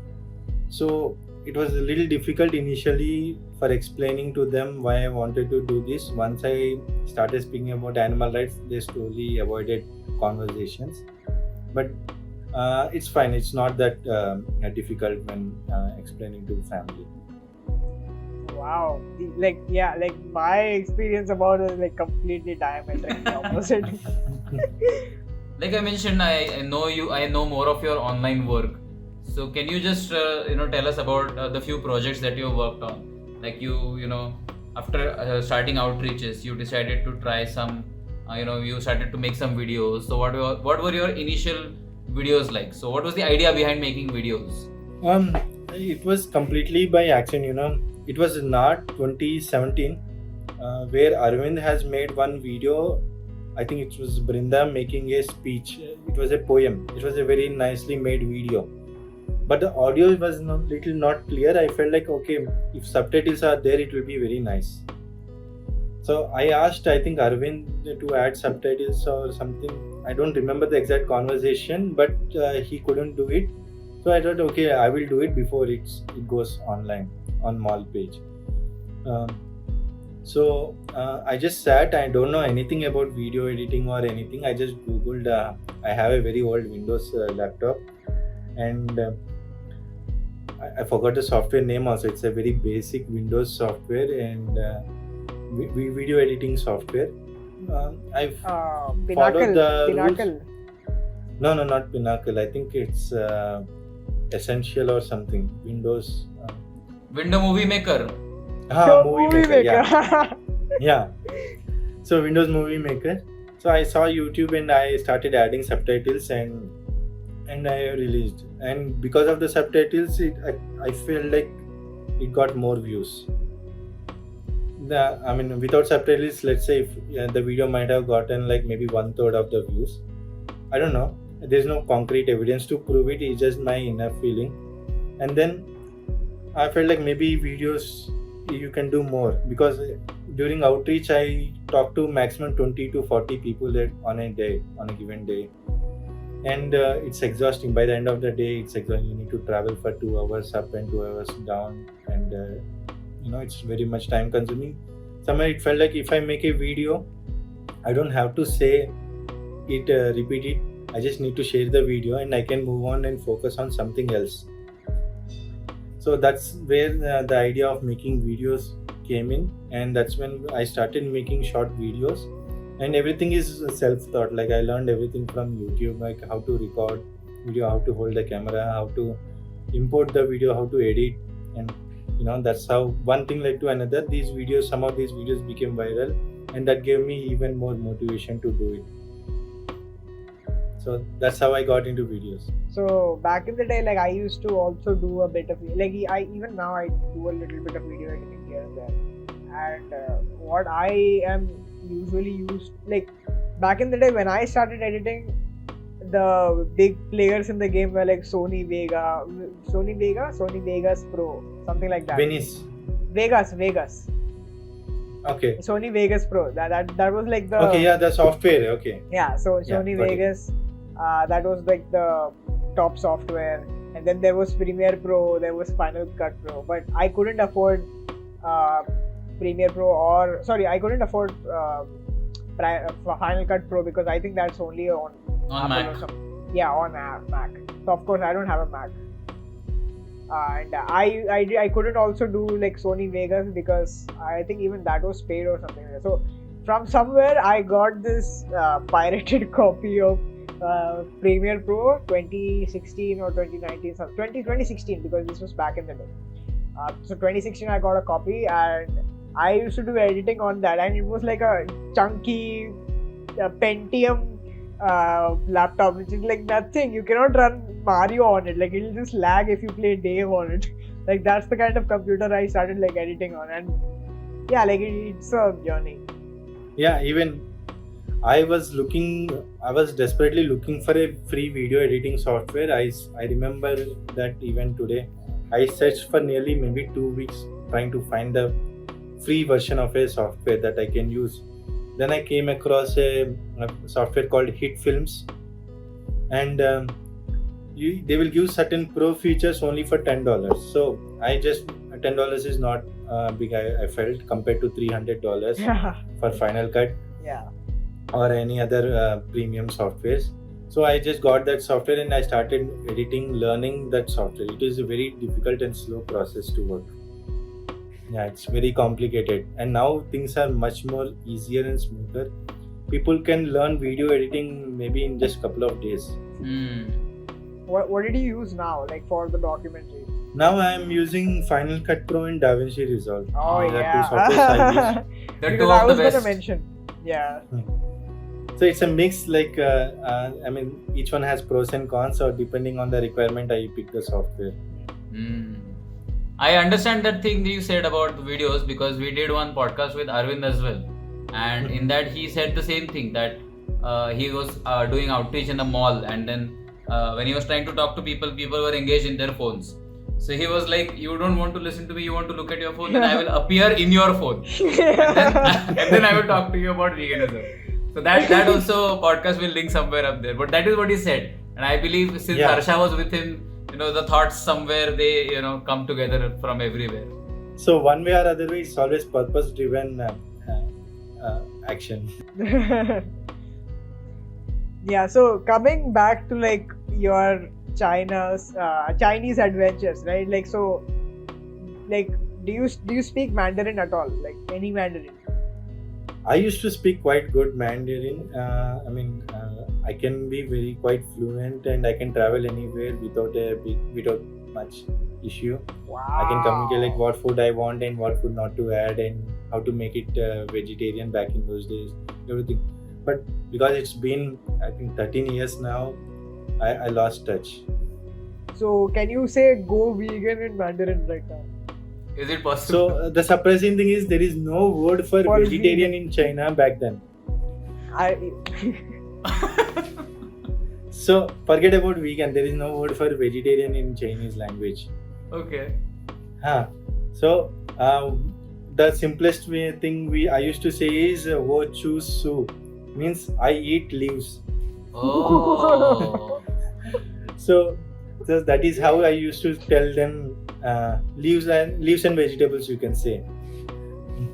So it was a little difficult initially for explaining to them why I wanted to do this. Once I started speaking about animal rights, they slowly avoided conversations. But it's fine. It's not that difficult when explaining to family. Wow. Like my experience about it is like completely diametrically opposite. Like I mentioned, I know you. I know more of your online work. So can you just tell us about the few projects that you have worked on? Like after starting outreaches, you decided to try some. You started to make some videos. So what were your initial videos like? So what was the idea behind making videos? It was completely by accident. It was not 2017 where Aravind has made one video. I think it was Brinda making a speech. It was a poem. It was a very nicely made video. But the audio was not clear. I felt like, okay, if subtitles are there, it will be very nice. So I asked, I think, Aravind to add subtitles or something. I don't remember the exact conversation, but he couldn't do it. So I thought, okay, I will do it before it goes online on Mall page. So I just sat. I don't know anything about video editing or anything. I just googled. I have a very old Windows laptop, and I forgot the software name also. It's a very basic Windows software and video editing software. I've followed the Pinnacle. rules. No, not Pinnacle. I think it's Essential or something. Windows. Window Movie Maker. Movie Maker. Yeah. So Windows Movie Maker. So I saw YouTube and I started adding subtitles and I released. And because of the subtitles, I felt like it got more views. Without subtitles, let's say if the video might have gotten like maybe 1/3 of the views. I don't know. There's no concrete evidence to prove it. It's just my inner feeling. And then I felt like maybe videos you can do more, because during outreach I talk to maximum 20 to 40 people on a given day, and it's exhausting. By the end of the day, it's exhausting. You need to travel for 2 hours up and 2 hours down, and it's very much time consuming. Somewhere it felt like if I make a video, I don't have to say it, repeat it. I just need to share the video and I can move on and focus on something else. So that's where the idea of making videos came in, and that's when I started making short videos. And everything is self-taught. Like I learned everything from YouTube, like how to record video, how to hold the camera, how to import the video, how to edit, and that's how one thing led to another. Some of these videos became viral, and that gave me even more motivation to do it. So that's how I got into videos. So back in the day, like I used to also do a bit of even now I do a little bit of video editing here and there. And what I am usually used, like back in the day when I started editing, the big players in the game were like Sony Vegas Pro, something like that. Vegas. Okay. Sony Vegas Pro. That was like the. Okay, yeah, the software. Okay. Yeah, so Sony Vegas. That was like the top software, and then there was Premiere Pro, there was Final Cut Pro, but I couldn't afford Premiere Pro I couldn't afford Final Cut Pro, because I think that's only on Mac. or something. Yeah, on Mac. So of course I don't have a Mac, and I couldn't also do like Sony Vegas, because I think even that was paid or something like that. So from somewhere I got this pirated copy of Premiere Pro 2016 or 2019, 2016, because this was back in the day. So 2016 I got a copy, and I used to do editing on that, and it was like a chunky Pentium laptop, which is like nothing. You cannot run Mario on it. Like it'll just lag if you play Dave on it. Like that's the kind of computer I started like editing on, and yeah, like it's a journey. Yeah, even I was desperately looking for a free video editing software. I remember that even today. I searched for nearly maybe 2 weeks trying to find the free version of a software that I can use. Then I came across a software called Hit Films, and they will give certain pro features only for $10. So $10 is not big. I felt compared to $300 for Final Cut or any other premium softwares. So I just got that software and I started editing, learning that software. It is a very difficult and slow process to work. Yeah, it's very complicated. And now things are much more easier and smoother. People can learn video editing maybe in just a couple of days. What did you use now, like for the documentary? Now I am using Final Cut Pro and DaVinci Resolve. Oh These are yeah. two softwares I use. The Because two I of was the gonna best. mention. Yeah. So it's a mix, like I mean, each one has pros and cons. So depending on the requirement, I pick the software. I understand that thing that you said about the videos, because we did one podcast with Aravind as well, and in that he said the same thing, that he was doing outreach in the mall, and then when he was trying to talk to people were engaged in their phones. So he was like, you don't want to listen to me, you want to look at your phone, then I will appear in your phone. and then I will talk to you about veganism. So that also podcast will link somewhere up there. But that is what he said. And I believe since Harsha was with him, the thoughts somewhere, they, come together from everywhere. So one way or other way, it's always purpose-driven action. Yeah, so coming back to like your Chinese adventures, right? Like, so, like, do you speak Mandarin at all? Like any Mandarin? I used to speak quite good Mandarin. I can be quite fluent, and I can travel anywhere without much issue. Wow. I can communicate like what food I want and what food not to add and how to make it vegetarian back in those days, everything. But because it's been, I think, 13 years now, I lost touch. So can you say go vegan in Mandarin right now? Is it possible? So the surprising thing is there is no word for vegetarian in China back then. So forget about vegan. There is no word for vegetarian in Chinese language. Okay. So the simplest thing I used to say is wo chu su, means I eat leaves. Oh. So that is how I used to tell them leaves and vegetables, you can say.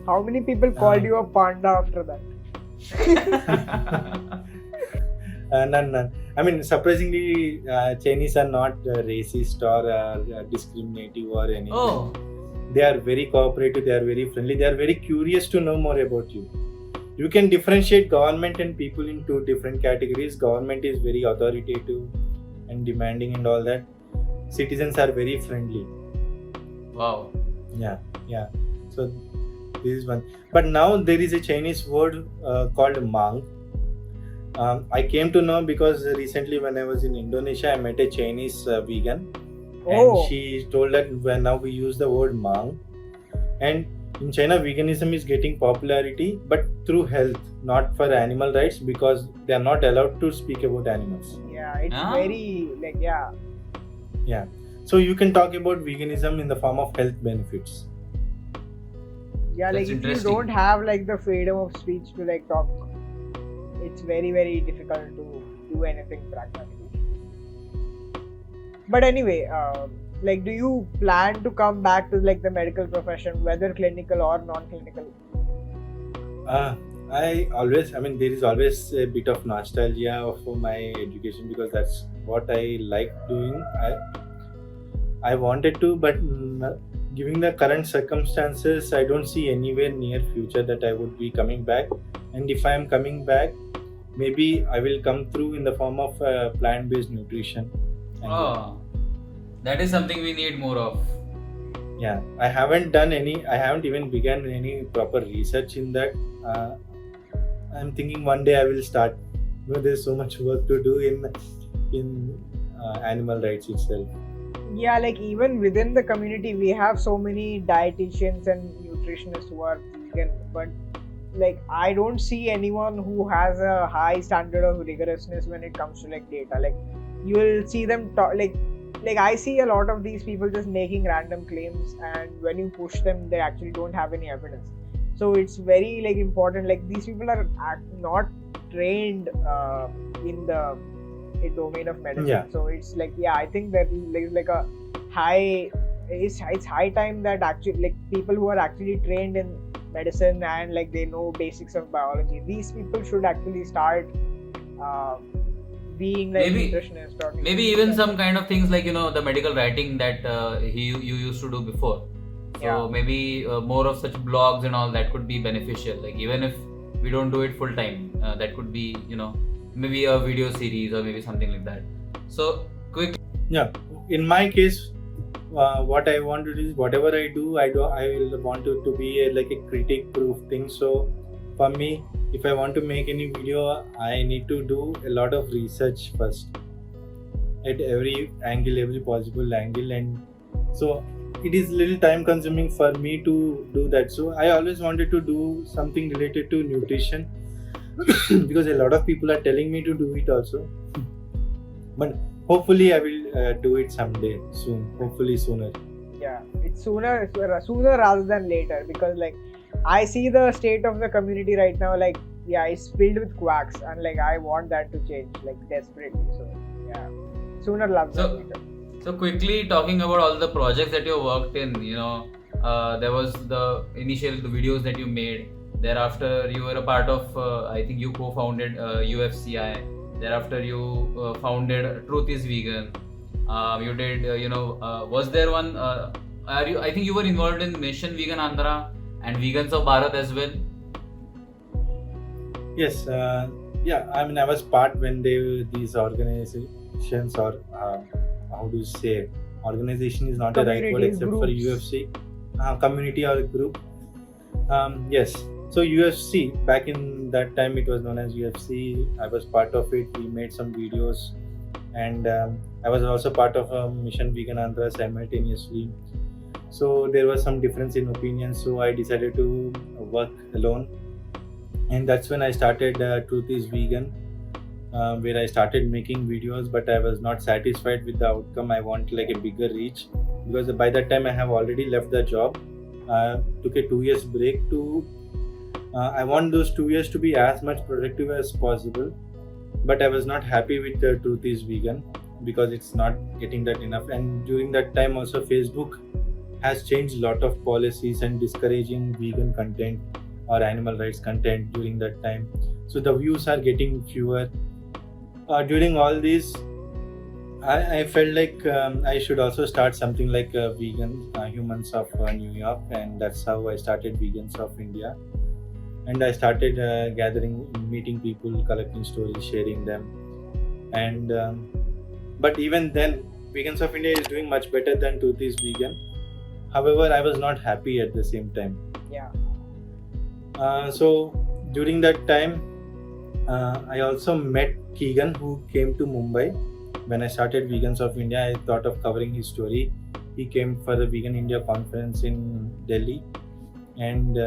How many people called you a panda after that? None. I mean, surprisingly, Chinese are not racist or discriminative or anything. Oh. They are very cooperative, they are very friendly, they are very curious to know more about you. You can differentiate government and people in two different categories. Government is very authoritative and demanding and all that. Citizens are very friendly. Wow. Yeah. So this is one. But now there is a Chinese word called mang. I came to know because recently when I was in Indonesia, I met a Chinese vegan. And she told that now we use the word mang. And in China, veganism is getting popularity, but through health, not for animal rights, because they are not allowed to speak about animals. Yeah, it's very like Yeah. So you can talk about veganism in the form of health benefits. Yeah, That's like if you interesting. don't have like the freedom of speech to like talk, it's very, very difficult to do anything pragmatically. But anyway, like, do you plan to come back to like the medical profession, whether clinical or non-clinical? There is always a bit of nostalgia for my education because that's what I like doing. I wanted to, but Given the current circumstances, I don't see anywhere near future that I would be coming back. And if I am coming back, maybe I will come through in the form of plant-based nutrition. And Oh, that is something we need more of. yeah, I haven't even begun any proper research in that. I'm thinking one day I will start. There's so much work to do in animal rights itself. Yeah, like even within the community, we have so many dietitians and nutritionists who are vegan, but like I don't see anyone who has a high standard of rigorousness when it comes to like data. Like you will see them talk like I see a lot of these people just making random claims, and when you push them, they actually don't have any evidence. So it's very like important. Like these people are not trained in the domain of medicine. Yeah. So it's like I think that there's like a high. It's high time that actually like people who are actually trained in medicine and like they know basics of biology. These people should actually start being like nutritionists or Maybe even some kind of things like the medical writing that you used to do before. So Yeah. maybe more of such blogs and all that could be beneficial. Like even if we don't do it full time, that could be maybe a video series or maybe something like that. So quick. Yeah, in my case, what I want to do is whatever I do, I will want it to be like a critic-proof thing. So for me, if I want to make any video, I need to do a lot of research first at every angle, every possible angle, and so it is little time consuming for me to do that. So I always wanted to do something related to nutrition because a lot of people are telling me to do it also, but hopefully I will do it someday soon, hopefully sooner. Yeah, it's sooner rather than later, because like I see the state of the community right now, like it's filled with quacks, and like I want that to change like desperately. So yeah, sooner rather than later. So quickly talking about all the projects that you worked in, there was the initial videos that you made. Thereafter, you were a part of, I think you co-founded UFCI. Thereafter, you founded Truth is Vegan. You did, was there one? I think you were involved in Mission Vegan Andhra and Vegans of Bharat as well. Yes, yeah. I mean, I was part when these organizations, or how do you say, organization is not the right word Communities, except for groups. UFC, community or group. Yes. So UFC, back in that time it was known as UFC. I was part of it. We made some videos, and I was also part of Mission Vegan Andhra simultaneously. So there was some difference in opinion. So I decided to work alone, and that's when I started Truth is Vegan, where I started making videos. But I was not satisfied with the outcome. I want like a bigger reach, because by that time I have already left the job. Took a 2 years break to. I want those 2 years to be as much productive as possible, but I was not happy with Truth is Vegan because it's not getting that enough. And during that time also, Facebook has changed a lot of policies and discouraging vegan content or animal rights content during that time. So the views are getting fewer. During all this, I felt like I should also start something like Vegan Humans of New York, and that's how I started Vegans of India. And I started gathering, meeting people, collecting stories, sharing them. And but even then, Vegans of India is doing much better than Truth is Vegan. However, I was not happy at the same time. Yeah. So during that time, I also met Keegan, who came to Mumbai. When I started Vegans of India, I thought of covering his story. He came for the Vegan India conference in Delhi, and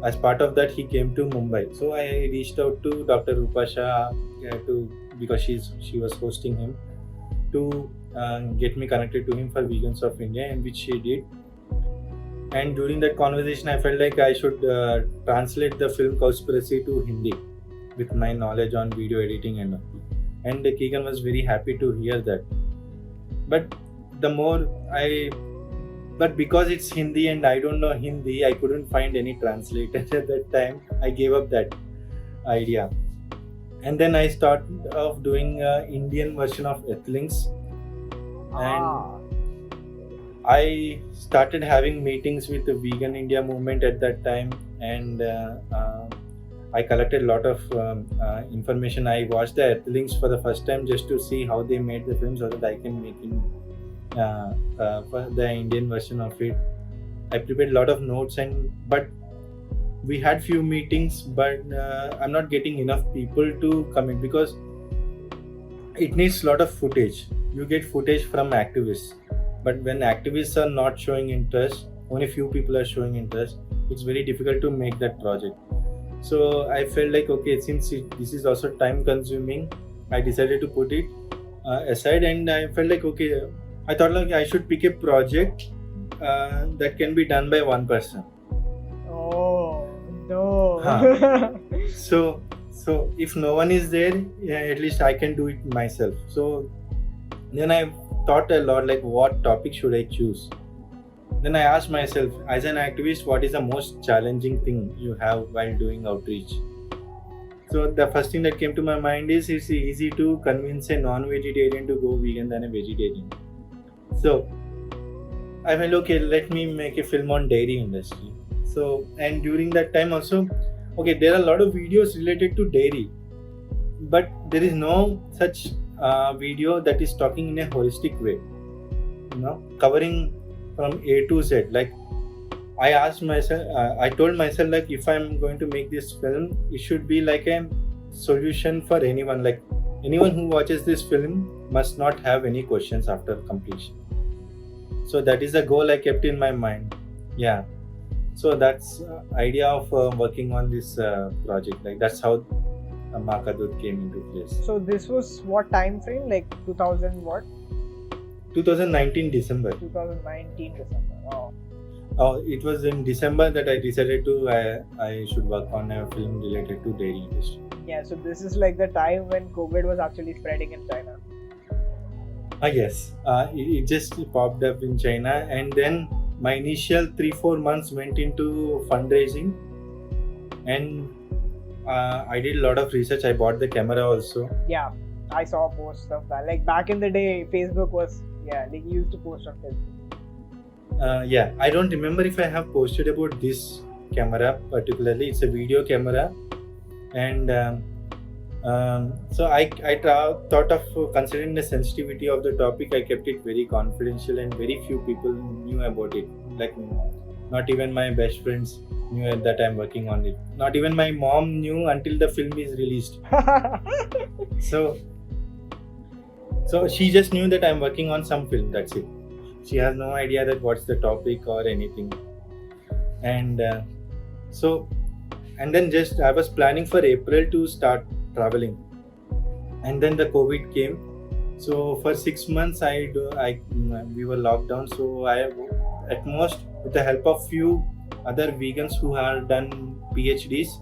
as part of that, he came to Mumbai. So I reached out to Dr. Rupa Shah because she was hosting him, to get me connected to him for Vegans of India, and which she did. And during that conversation, I felt like I should translate the film Cowspiracy to Hindi with my knowledge on video editing and all. And Keegan was very happy to hear that. But but because it's Hindi and I don't know Hindi, I couldn't find any translator at that time. I gave up that idea. And then I started off doing Indian version of Earthlings. And I started having meetings with the Vegan India movement at that time, and I collected a lot of information. I watched the Earthlings for the first time just to see how they made the film so that I can make for the Indian version of it. I prepared a lot of notes, but we had few meetings, but I'm not getting enough people to commit because it needs a lot of footage. You get footage from activists, but when activists are not showing interest, only few people are showing interest, it's very difficult to make that project. So I felt like, okay, since this is also time consuming, I decided to put it aside, and I felt like, okay, I thought like I should pick a project that can be done by one person. Oh no. So if no one is there, at least I can do it myself. So then I thought a lot, like what topic should I choose. Then I asked myself, as an activist, what is the most challenging thing you have while doing outreach? So the first thing that came to my mind is it's easy to convince a non-vegetarian to go vegan than a vegetarian. So I went, okay, let me make a film on dairy industry. So, and during that time also, okay, there are a lot of videos related to dairy, but there is no such video that is talking in a holistic way, covering from A to Z. Like I asked myself, I told myself, like if I'm going to make this film, it should be like a solution for anyone. Like anyone who watches this film must not have any questions after completion. So that is the goal I kept in my mind. Yeah. So that's idea of working on this project. Like that's how Maa Ka Doodh came into place. So this was what time frame? Like 2000 what? 2019 December. 2019 December. Oh, it was in December that I decided to I should work on a film related to dairy industry. Yeah. So this is like the time when COVID was actually spreading in China. Yes. It just popped up in China, and then my initial 3-4 months went into fundraising, and I did a lot of research. I bought the camera also. Yeah, I saw posts of that. Like back in the day, Facebook was like you used to post on Facebook. Yeah, I don't remember if I have posted about this camera particularly. It's a video camera, and so I thought of considering the sensitivity of the topic. I kept it very confidential, and very few people knew about it. Like not even my best friends knew that I'm working on it. Not even my mom knew until the film is released. So she just knew that I'm working on some film. That's it. She has no idea that what's the topic or anything. And then just I was planning for April to start traveling, and then the COVID came. So for 6 months we were locked down. So I, at most, with the help of few other vegans who have done PhDs,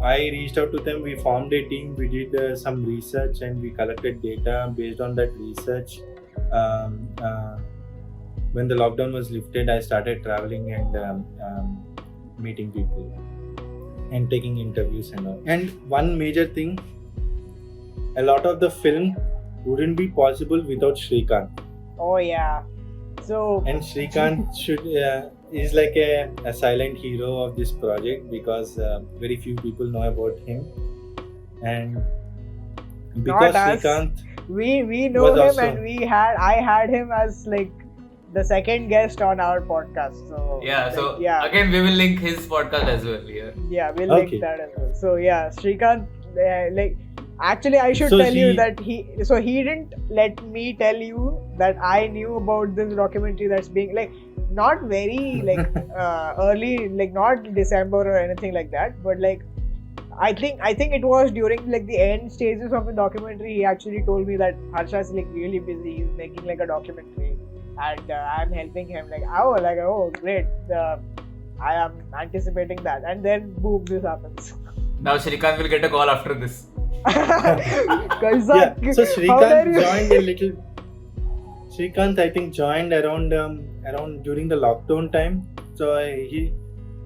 I reached out to them. We formed a team. We did some research, and we collected data. Based on that research, when the lockdown was lifted, I started traveling and meeting people and taking interviews and all. And one major thing, a lot of the film wouldn't be possible without Shrikant. Oh yeah. So and Shrikant is like a silent hero of this project because very few people know about him, and because Shrikant we know him also, and I had him as like the second guest on our podcast. So again we will link his podcast as well here. Yeah, we'll link that as well. So yeah, Shrikant, actually I should tell you that he didn't let me tell you that I knew about this documentary that's being like not very like early, like not December or anything like that, but like I think it was during like the end stages of the documentary. He actually told me that Harsha is like really busy. He's making like a documentary, and I'm helping him. Oh great! I am anticipating that, and then boom, this happens. Now Shrikant will get a call after this. So Shrikant joined a little. Shrikant, I think, joined around during the lockdown time. So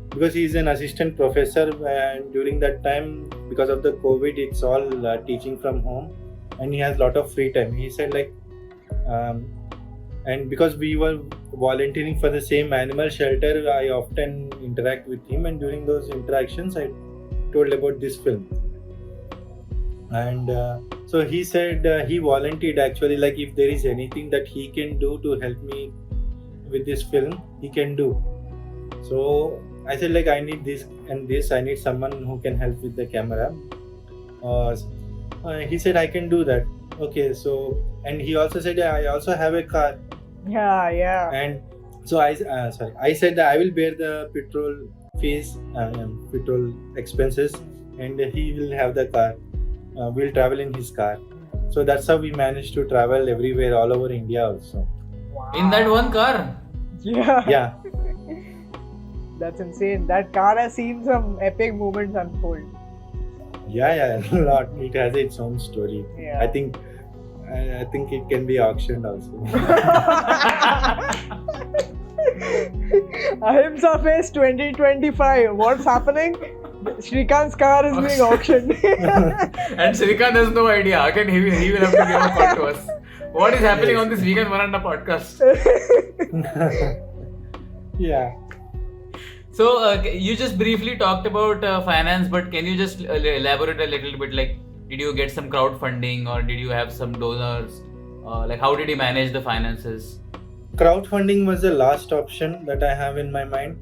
because he's an assistant professor, and during that time, because of the COVID, it's all teaching from home, and he has a lot of free time. He said And because we were volunteering for the same animal shelter, I often interact with him, and during those interactions I told about this film. And so he said he volunteered actually, like if there is anything that he can do to help me with this film, he can do. So I said, like, I need this and this, I need someone who can help with the camera. He said, I can do that. Okay, so, and he also said, I also have a car. Yeah. And so I said that I will bear the petrol fees, petrol expenses, and he will have the car. We'll travel in his car. So that's how we managed to travel everywhere, all over India also. Wow. In that one car? Yeah. That's insane. That car has seen some epic moments unfold. Yeah, a lot. It has its own story. Yeah. I think it can be auctioned also. Ahimsa Face 2025. What's happening? Shrikant's car is being auctioned. And Shrikant has no idea. Again, he will have to give a call to us. What is happening on this Vegan Veranda podcast? Yeah. So, you just briefly talked about finance, but can you just elaborate a little bit? Like, did you get some crowdfunding or did you have some donors? Like, how did you manage the finances? Crowdfunding was the last option that I have in my mind.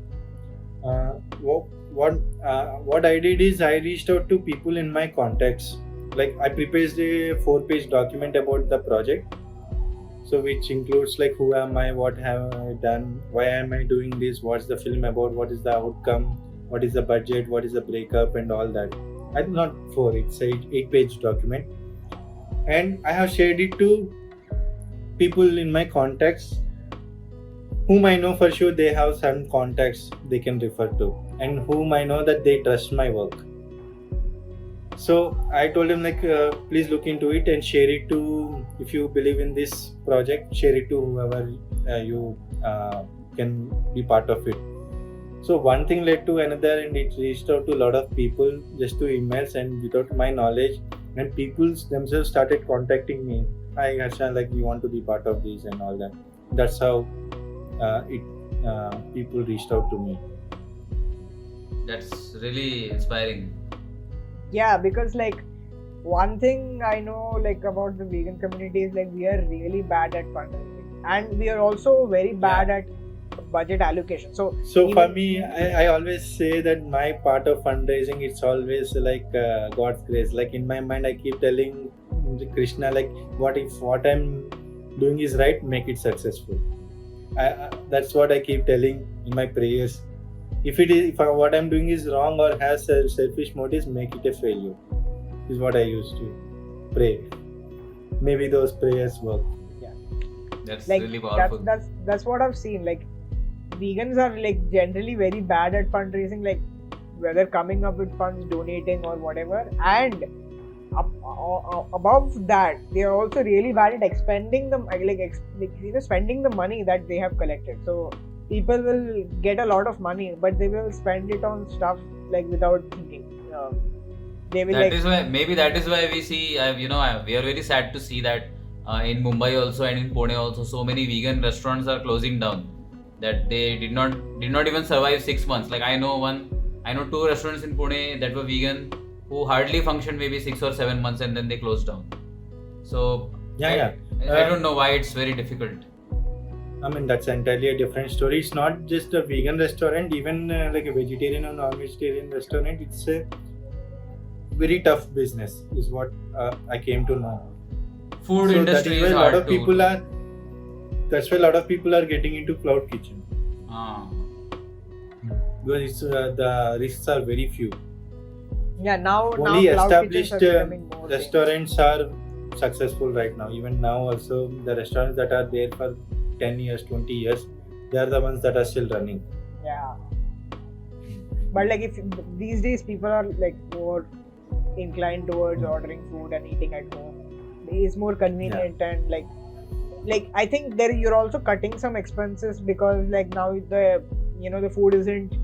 What I did is I reached out to people in my contacts. Like, I prepared a 4-page document about the project. So which includes like who am I, what have I done, why am I doing this, what's the film about, what is the outcome, what is the budget, what is the breakup, and all that. I'm not 4, it's a 8-page document. And I have shared it to people in my contacts whom I know for sure they have some contacts they can refer to, and whom I know that they trust my work. So I told him, like, please look into it and share it to, if you believe in this project, share it to whoever you can be part of it. So one thing led to another, and it reached out to a lot of people just through emails and without my knowledge, and people themselves started contacting me. Hi Harsha, like, we want to be part of this and all that. That's how people reached out to me. That's really inspiring. Yeah, because like one thing I know like about the vegan community is like we are really bad at fundraising, and we are also very bad at budget allocation. So for me, I always say that my part of fundraising, it's always like God's grace. Like in my mind, I keep telling Krishna, like, what if what I'm doing is right, make it successful. That's what I keep telling in my prayers. If what I'm doing is wrong or has selfish motives, make it a failure. Is what I used to pray. Maybe those prayers work. Yeah, That's like really powerful. that's what I've seen. Like vegans are like generally very bad at fundraising, like whether coming up with funds, donating or whatever. And above that, they are also really bad at expending them, spending the money that they have collected. So people will get a lot of money, but they will spend it on stuff like without thinking. They will That is why we see, we are very sad to see that in Mumbai also and in Pune also, so many vegan restaurants are closing down. That they did not even survive 6 months. Like I know 2 restaurants in Pune that were vegan who hardly functioned maybe 6 or 7 months, and then they closed down. So I don't know why it's very difficult. I mean, that's entirely a different story. It's not just a vegan restaurant, even like a vegetarian or non-vegetarian restaurant. It's a very tough business, is what I came to know. Food industry is hard to. That's why a lot of people are getting into cloud kitchen. Because the risks are very few. Yeah, now only established more restaurants are successful right now. Even now also, the restaurants that are there for 10 years, 20 years, they are the ones that are still running. Yeah. But like if these days people are like more inclined towards ordering food and eating at home, it's more convenient. And like I think there you're also cutting some expenses, because like now the food isn't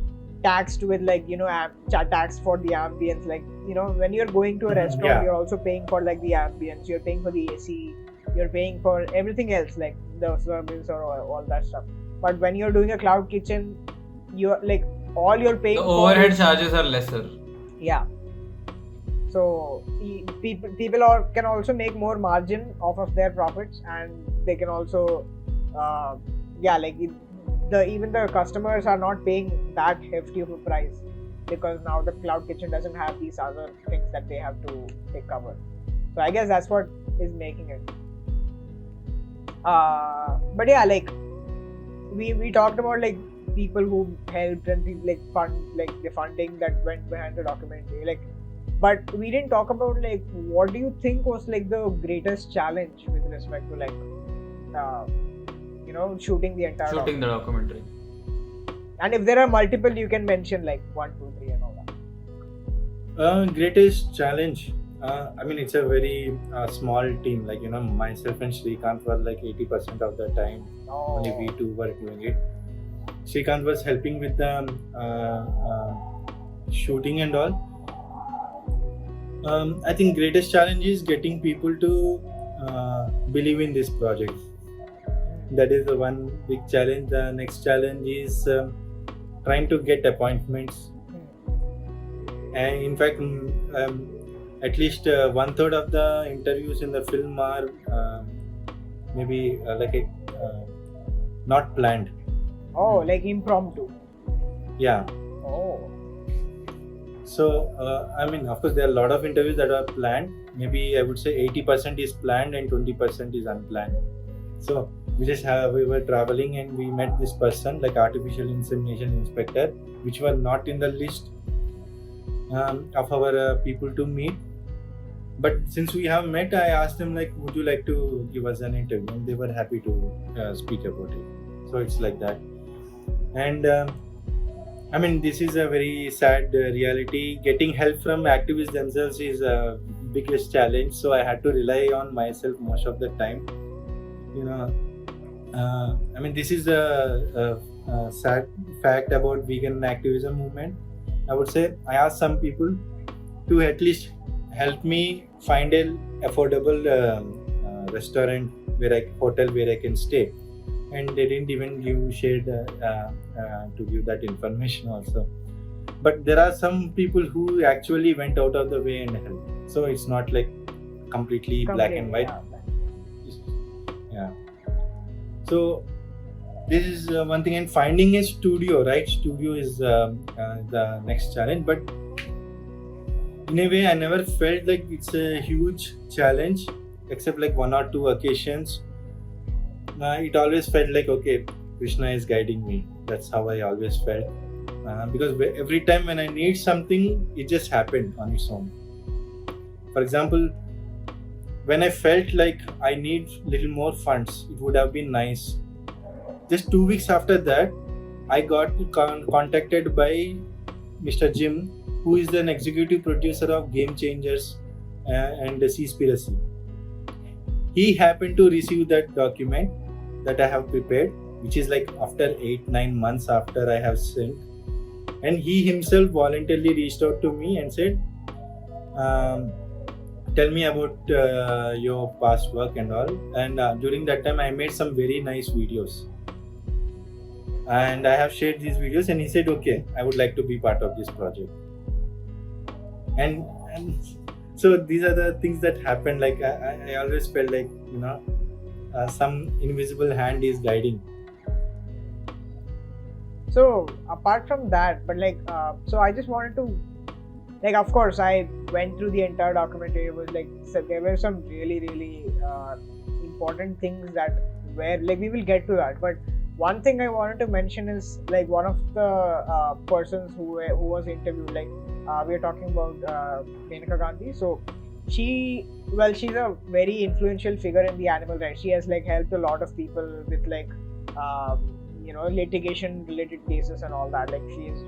taxed with tax for the ambience. Like when you're going to a restaurant, you're also paying for like the ambience, you're paying for the AC, you're paying for everything else, like the service or all that stuff. But when you're doing a cloud kitchen, you're like all you're paying The for overhead is- charges are lesser. yeah. So people can also make more margin off of their profits, and they can also even the customers are not paying that hefty of a price, because now the cloud kitchen doesn't have these other things that they have to take cover. So I guess that's what is making it. But yeah, like we talked about like people who helped and people like the funding that went behind the documentary, like, but we didn't talk about like what do you think was like the greatest challenge with respect to like shooting the entire Shooting the documentary. And if there are multiple, you can mention like 1, 2, 3 and all that. Greatest challenge. I mean, it's a very small team. Like, myself and Srikanth were like 80% of the time. Only we two were doing it. Srikanth was helping with the shooting and all. I think greatest challenge is getting people to believe in this project. That is the one big challenge. The next challenge is trying to get appointments. And in fact, at least 1/3 of the interviews in the film are maybe not planned. Like impromptu. Yeah. So, I mean, of course, there are a lot of interviews that are planned. Maybe I would say 80% is planned and 20% is unplanned. So, we were traveling and we met this person, like artificial insemination inspector, which were not in the list of our people to meet. But since we have met, I asked them like, would you like to give us an interview? And they were happy to speak about it. So it's like that. And I mean, this is a very sad reality. Getting help from activists themselves is a biggest challenge. So I had to rely on myself most of the time. I mean, this is a sad fact about vegan activism movement. I would say I asked some people to at least help me find an affordable restaurant hotel where I can stay, and they didn't even to give that information also. But there are some people who actually went out of the way and helped. So it's not like completely black and white. Yeah. So this is one thing, and finding a studio, right? Studio is the next challenge. But in a way, I never felt like it's a huge challenge, except like 1 or 2 occasions. It always felt like, okay, Krishna is guiding me. That's how I always felt. Because every time when I need something, it just happened on its own. For example, when I felt like I need little more funds, it would have been nice. Just 2 weeks after that, I got contacted by Mr. Jim, who is an executive producer of Game Changers and Seaspiracy. He happened to receive that document that I have prepared, which is like after 8-9 months after I have sent. And he himself voluntarily reached out to me and said, tell me about your past work and all. And during that time, I made some very nice videos. And I have shared these videos, and he said, okay, I would like to be part of this project. And so these are the things that happened. Like I always felt like, some invisible hand is guiding. So apart from that, but like, so I just wanted to, like, of course, I went through the entire documentary. It was like, so there were some really, really important things that were like, we will get to that. But one thing I wanted to mention is like one of the persons who was interviewed, like we are talking about Menaka Gandhi. So she's a very influential figure in the animal rights. She has like helped a lot of people with like litigation related cases and all that. Like she's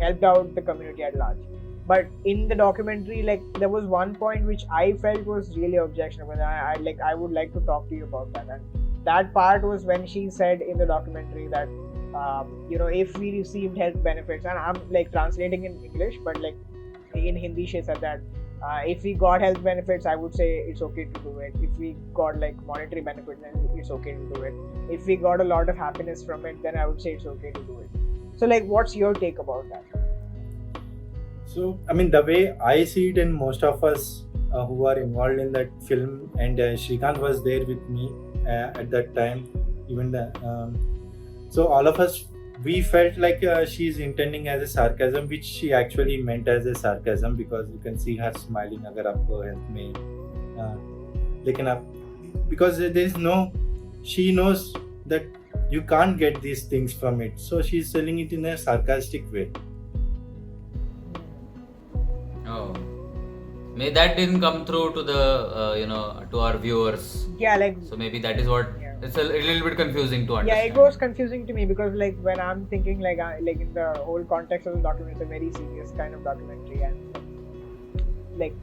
helped out the community at large. But in the documentary, like there was one point which I felt was really objectionable, and I would like to talk to you about that. And that part was when she said in the documentary that if we received health benefits, and I'm like translating in English, but like in Hindi she said that If we got health benefits, I would say it's okay to do it. If we got like monetary benefits, then it's okay to do it. If we got a lot of happiness from it, then I would say it's okay to do it. So like, what's your take about that? So, I mean, the way I see it, and most of us who are involved in that film, and Shrikant was there with me at that time, even so all of us, we felt like she's intending as a sarcasm, which she actually meant as a sarcasm, because you can see her smiling. अगर आपको health में लेकिन आप, because there is no, she knows that you can't get these things from it, so she's selling it in a sarcastic way. Oh, maybe that didn't come through to the to our viewers. Yeah, like, So maybe that is what it's a little bit confusing to yeah, understand. it was confusing to me because like when I'm thinking like in the whole context of the documentary, it's a very serious kind of documentary, and like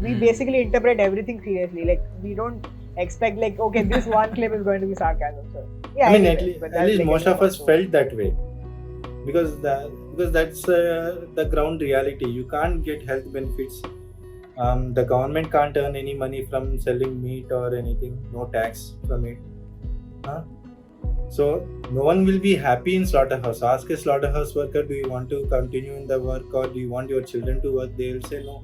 we basically interpret everything seriously. Like we don't expect like, okay, this one clip is going to be sarcasm. So yeah, I mean, anyway, at least most of us felt that way, because that's the ground reality. You can't get health benefits. The government can't earn any money from selling meat or anything. No tax from it. So no one will be happy in slaughterhouse. Ask a slaughterhouse worker, do you want to continue in the work, or do you want your children to work? They will say no.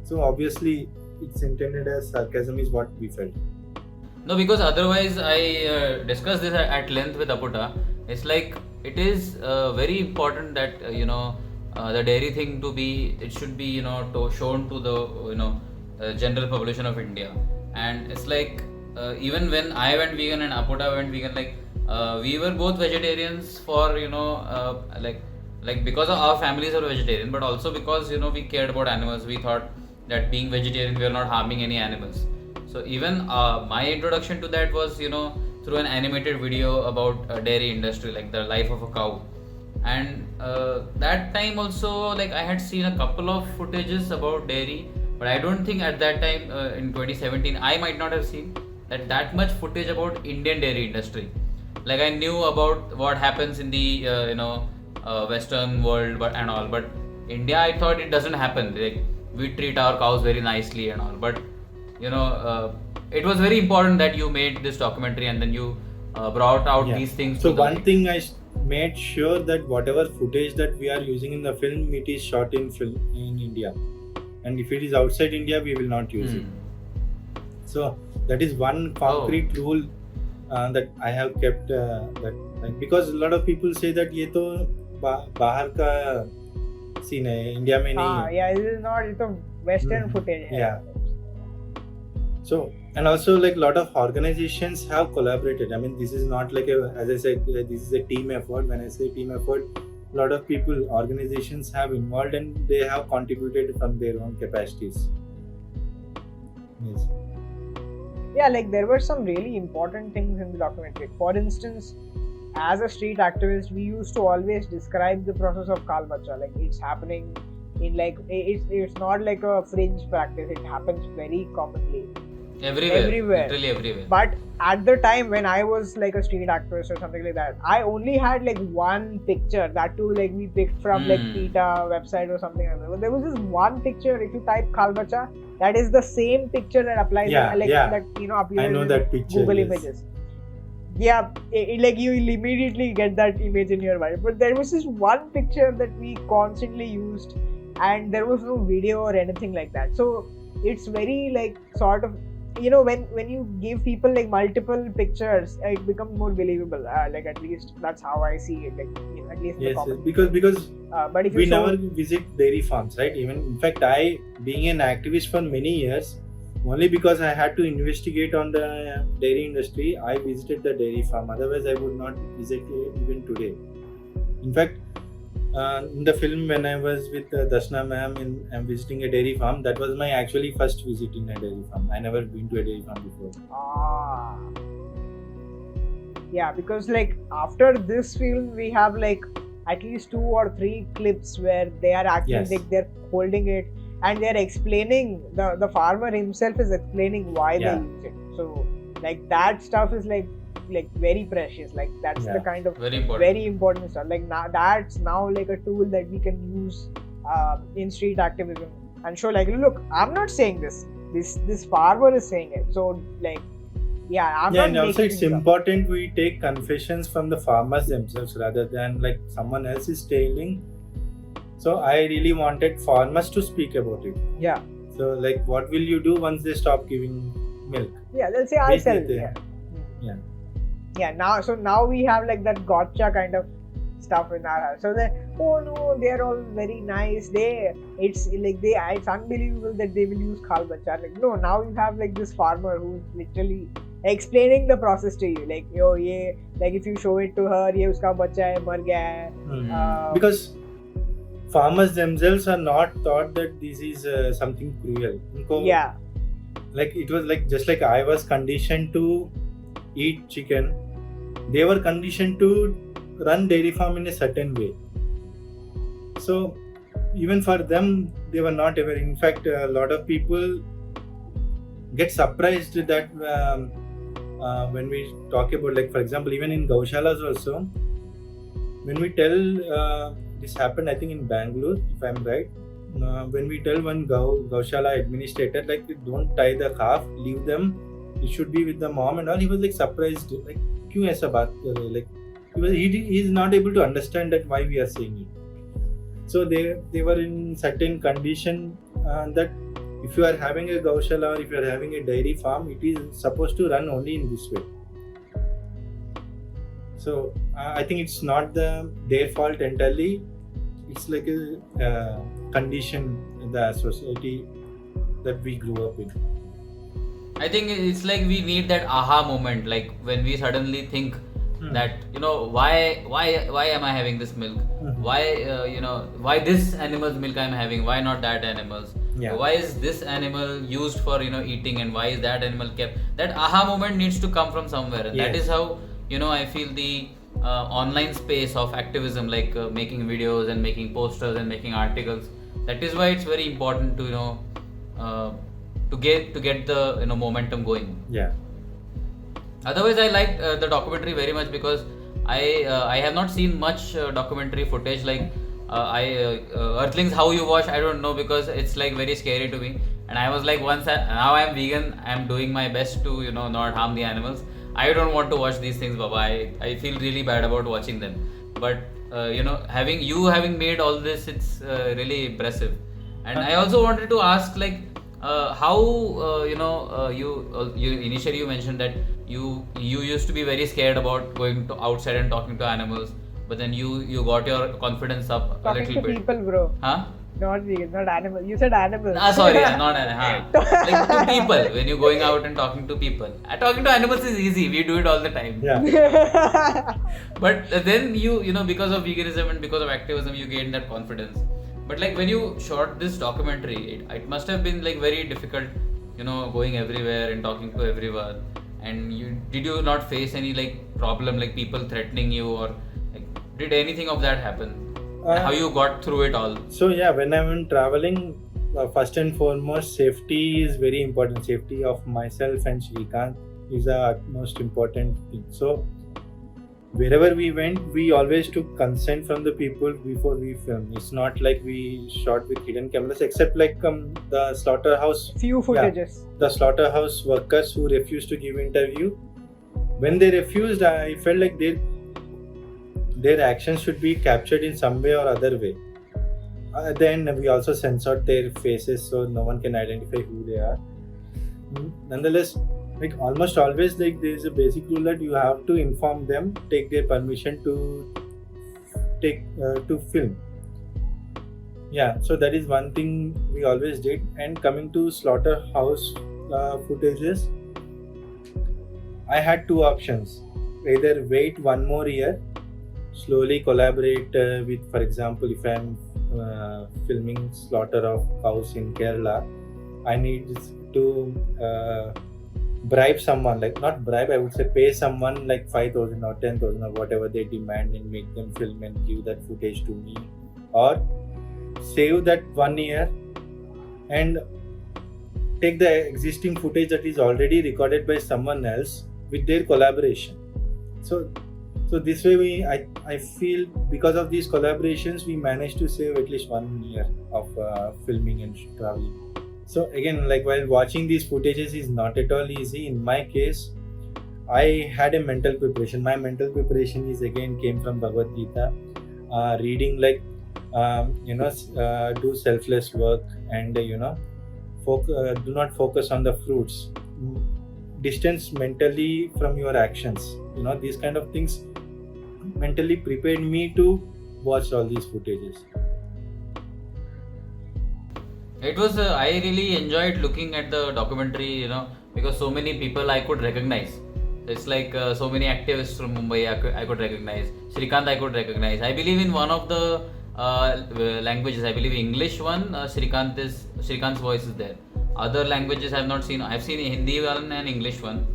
So obviously it's intended as sarcasm is what we felt. No, because otherwise I discussed this at length with Aputa. It's like it is very important that the dairy thing it should be shown to the general population of India. And it's like even when I went vegan and Aputa went vegan, like we were both vegetarians for like because of our families are vegetarian, but also because we cared about animals. We thought that being vegetarian we are not harming any animals. So even my introduction to that was through an animated video about dairy industry, like the life of a cow. And that time also, like I had seen a couple of footages about dairy, but I don't think at that time in 2017 I might not have seen that much footage about Indian dairy industry. Like I knew about what happens in the Western world, but India, I thought it doesn't happen. Like we treat our cows very nicely and all, but it was very important that you made this documentary and then you brought out these things. So one thing I made sure that whatever footage that we are using in the film, it is shot in India, and if it is outside India, we will not use it. So that is one concrete rule that I have kept. Because a lot of people say that ये तो बाहर का scene है, India में नहीं है. Yeah, this is not, it's a Western footage. Yeah. So, and also like a lot of organizations have collaborated. I mean, this is not like as I said, this is a team effort. When I say team effort, a lot of people, organizations have involved and they have contributed from their own capacities. Yes. Yeah, like there were some really important things in the documentary. For instance, as a street activist, we used to always describe the process of Kal Bacha. Like it's happening in like, it's not like a fringe practice. It happens very commonly. Everywhere, literally everywhere. But at the time when I was like a street activist or something like that, I only had like one picture, that too like we picked from like PETA website or something like that. But there was this one picture, if you type Kal Bacha, that is the same picture that applies that appears I know in that picture, Google Images. Yeah, like you will immediately get that image in your mind. But there was this one picture that we constantly used, and there was no video or anything like that. So it's very like sort of, when you give people like multiple pictures, it becomes more believable. Like at least that's how I see it. Like at least in the comments. Because but if we never visit dairy farms, right? Even in fact, I being an activist for many years, only because I had to investigate on the dairy industry, I visited the dairy farm. Otherwise, I would not visit it even today. In fact, in the film, when I was with Dashna ma'am and visiting a dairy farm, that was my actually first visit in a dairy farm. I never been to a dairy farm before. Yeah, because like after this film, we have like at least 2 or 3 clips where they are actually like they're holding it and they're explaining, the farmer himself is explaining why they use it. So like that stuff is like very precious. Like that's the kind of very important stuff. Like now that's now like a tool that we can use in street activism. and show like, look, I'm not saying this. This farmer is saying it. So like, yeah, I'm not and also making it's things up. important we take confessions from the farmers themselves rather than like someone else is telling. So I really wanted farmers to speak about it. Yeah. So like, what will you do once they stop giving milk? Yeah, they'll say I'll sell. Basically, Yeah. Yeah. Now we have like that gotcha kind of stuff in our house. So oh no, they're all very nice. It's unbelievable that they will use khal bacha. Like no, now you have like this farmer who's literally explaining the process to you. Like like if you show it to her, ye uska bacha hai, mar gaya hai. Because farmers themselves are not taught that this is something cruel. Yeah. Like it was like just like I was conditioned to eat chicken, they were conditioned to run dairy farm in a certain way. So even for them, they were not aware. In fact, a lot of people get surprised that when we talk about, like for example, even in Gaushalas also, when we tell this happened, I think in Bangalore, if I'm right. When we tell one Gaushala administrator, like don't tie the calf, leave them, it should be with the mom and all, he was like surprised, like kyun aisa baat kar rahe? Like he is not able to understand that why we are saying it. So they were in certain condition that if you are having a Gaushala or if you are having a dairy farm, it is supposed to run only in this way. So I think it's not their fault entirely. It's like a condition in the society that we grew up in. I think it's like we need that aha moment, like when we suddenly think that why am I having this milk? Why this animal's milk I'm having? Why not that animal's? Yeah. Why is this animal used for eating and why is that animal kept? That aha moment needs to come from somewhere, and that is how I feel the online space of activism, like making videos and making posters and making articles. That is why it's very important to to get the momentum going. Yeah. Otherwise, I liked the documentary very much because I have not seen much documentary footage. Like Earthlings, how you watch, I don't know, because it's like very scary to me. And I was like, now I'm vegan, I'm doing my best to not harm the animals. I don't want to watch these things, Baba. I feel really bad about watching them. But having made all this, it's really impressive. And I also wanted to ask, like, how you initially you mentioned that you used to be very scared about going to outside and talking to animals, but then you got your confidence up talking a little to bit. people, bro. Huh? Not vegan, not animal. You said animals. Sorry, not animals. Like to people, when you're going out and talking to people. Talking to animals is easy. We do it all the time. Yeah. But then because of veganism and because of activism, you gain that confidence. But like when you shot this documentary, it must have been like very difficult, going everywhere and talking to everyone. And did you not face any like problem, like people threatening you, or like did anything of that happen? How you got through it all? So yeah, when I'm traveling, first and foremost, safety is very important. Safety of myself and Shrikant is the most important thing. So wherever we went, we always took consent from the people before we filmed. It's not like we shot with hidden cameras, except like the slaughterhouse. Few footages. Yeah, the slaughterhouse workers who refused to give interview. When they refused, I felt like their actions should be captured in some way or other way. Then we also censored their faces so no one can identify who they are. Nonetheless, like almost always, like there is a basic rule that you have to inform them, take their permission to film. Yeah, so that is one thing we always did. And coming to slaughterhouse footages, I had two options: either wait one more year, slowly collaborate with, for example, if I'm filming slaughter of cows in Kerala, I need to bribe someone, like not bribe, I would say pay someone like 5,000 or 10,000 or whatever they demand and make them film and give that footage to me, or save that 1 year and take the existing footage that is already recorded by someone else with their collaboration. So So this way, I feel because of these collaborations, we managed to save at least 1 year of filming and traveling. So again, like while watching these footages is not at all easy. In my case, I had a mental preparation. My mental preparation is again came from Bhagavad Gita, reading like do selfless work and do not focus on the fruits. Distance mentally from your actions. These kind of things mentally prepared me to watch all these footages. It was I really enjoyed looking at the documentary, because so many people I could recognize. It's like so many activists from Mumbai I could recognize. Shrikant I could recognize. I believe in one of the languages. I believe English one. Shrikant's voice is there. Other languages I have not seen. I've seen Hindi one and English one.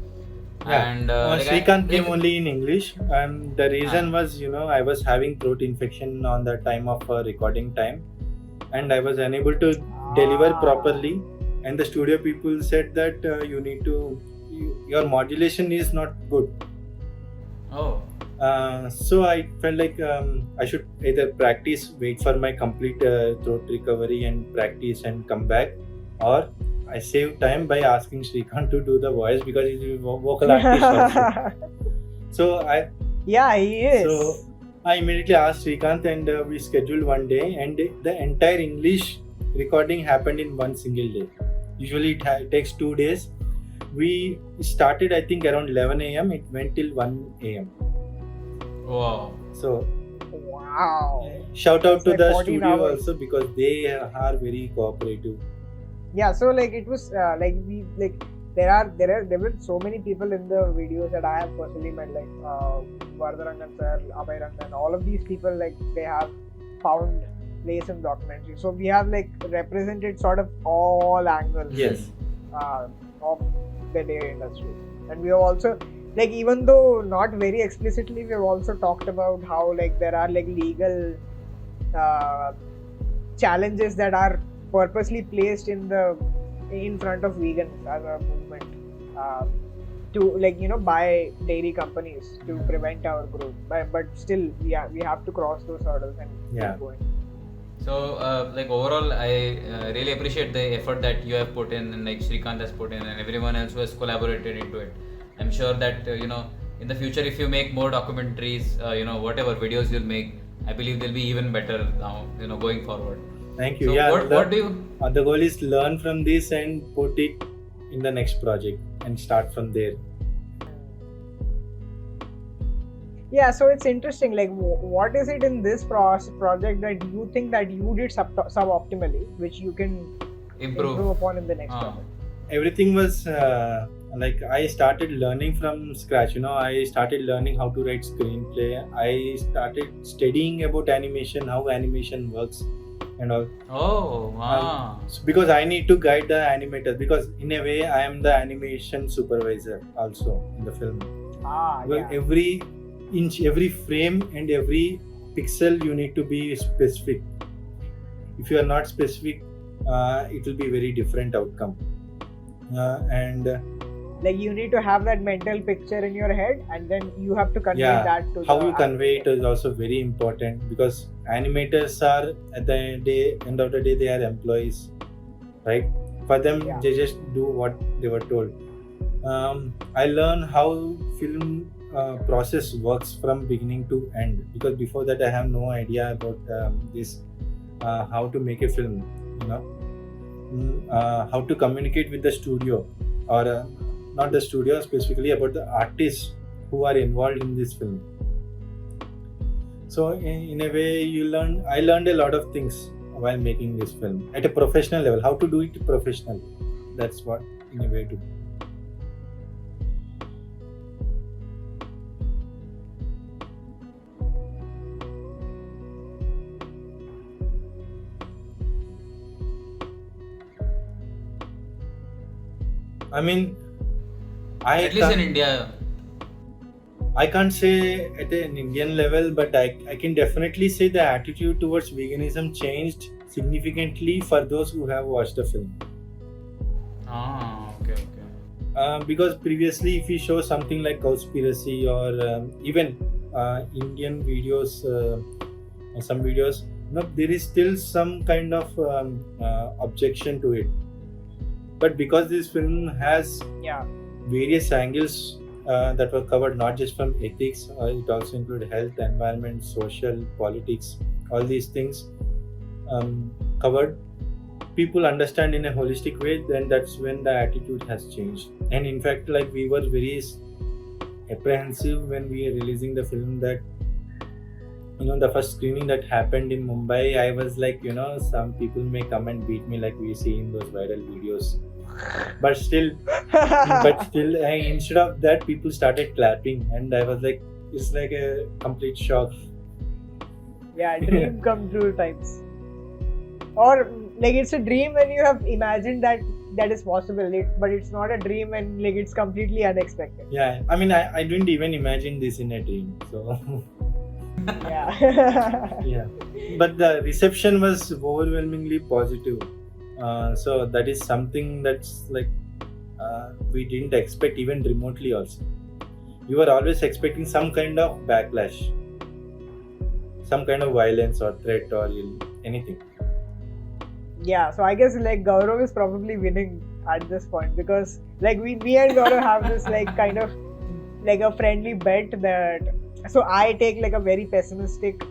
Yeah. And Shrikant came only in English, and the reason was I was having throat infection on the time of recording time, and I was unable to deliver properly. And the studio people said that your modulation is not good. Oh. So I felt like I should either practice, wait for my complete throat recovery and practice and come back, or I save time by asking Shrikant to do the voice because he's a vocal artist also. So he is. So I immediately asked Shrikant, and we scheduled one day, and the entire English recording happened in one single day. Usually it takes 2 days. We started I think around 11 a.m. It went till 1 a.m. Wow. So wow. Shout out It's to like the 14 studio hours. also because they are very cooperative. Yeah, so like it was there were so many people in the videos that I have personally met, like Vardharangan sir, Abhay Rangan, all of these people, like they have found place in documentary. So we have like represented sort of all angles Yes. of the dairy industry, and we have also, like, even though not very explicitly, we have also talked about how like there are like legal challenges that are purposely placed in front of vegans as a movement to by dairy companies to prevent our growth, but still we have to cross those hurdles and Yeah. keep going. So, overall, I really appreciate the effort that you have put in, and like Shrikant has put in, and everyone else who has collaborated into it. I'm sure that in the future, if you make more documentaries, whatever videos you'll make, I believe they'll be even better now, going forward. Thank you. So, Yeah. what do you? The goal is learn from this and put it in the next project and start from there. Yeah, so it's interesting. Like, what is it in this project that you think that you did suboptimally, which you can improve upon in the next project? Everything was like I started learning from scratch. I started learning how to write screenplay. I started studying about animation, how animation works, and all. Oh, wow. Because I need to guide the animators. Because in a way, I am the animation supervisor also in the film. Yeah. Every inch, every frame, and every pixel you need to be specific. If you are not specific, it will be very different outcome. Like you need to have that mental picture in your head, and then you have to convey that to how the you convey it is also very important, because animators are at the end of the day they are employees, right? For them, they just do what they were told. I learned how film process works from beginning to end, because before that I have no idea about this, how to make a film, how to communicate with the studio, or not the studio specifically, about the artists who are involved in this film. So in a way I learned a lot of things while making this film at a professional level, how to do it professionally. That's what in a way to. I mean, At least in India. I can't say at an Indian level, but I can definitely say the attitude towards veganism changed significantly for those who have watched the film. Okay. Because previously, if you show something like Cowspiracy or even Indian videos, some videos, there is still some kind of objection to it. But because this film has various angles that were covered, not just from ethics, it also included health, environment, social, politics, all these things covered. People understand in a holistic way, then that's when the attitude has changed. And in fact, like, we were very apprehensive when we were releasing the film, that the first screening that happened in Mumbai, I was like, some people may come and beat me like we see in those viral videos. But still, instead of that, people started clapping, and I was like, it's like a complete shock. Yeah, dream come true types. Or like, it's a dream when you have imagined that is possible, but it's not a dream when like it's completely unexpected. Yeah, I mean, I didn't even imagine this in a dream, so. Yeah. Yeah, but the reception was overwhelmingly positive. So that is something that's like we didn't expect even remotely also. You were always expecting some kind of backlash, some kind of violence or threat or anything. Yeah, so I guess like Gaurav is probably winning at this point, because like me and Gaurav have this like kind of like a friendly bet that, so I take like a very pessimistic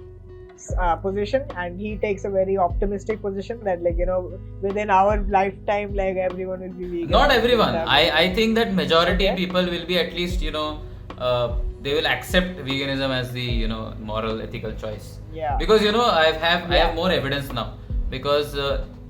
position and he takes a very optimistic position that like within our lifetime like everyone will be vegan. Not everyone. I think that majority people will be at least they will accept veganism as the moral ethical choice. Yeah. Because I have more evidence now, because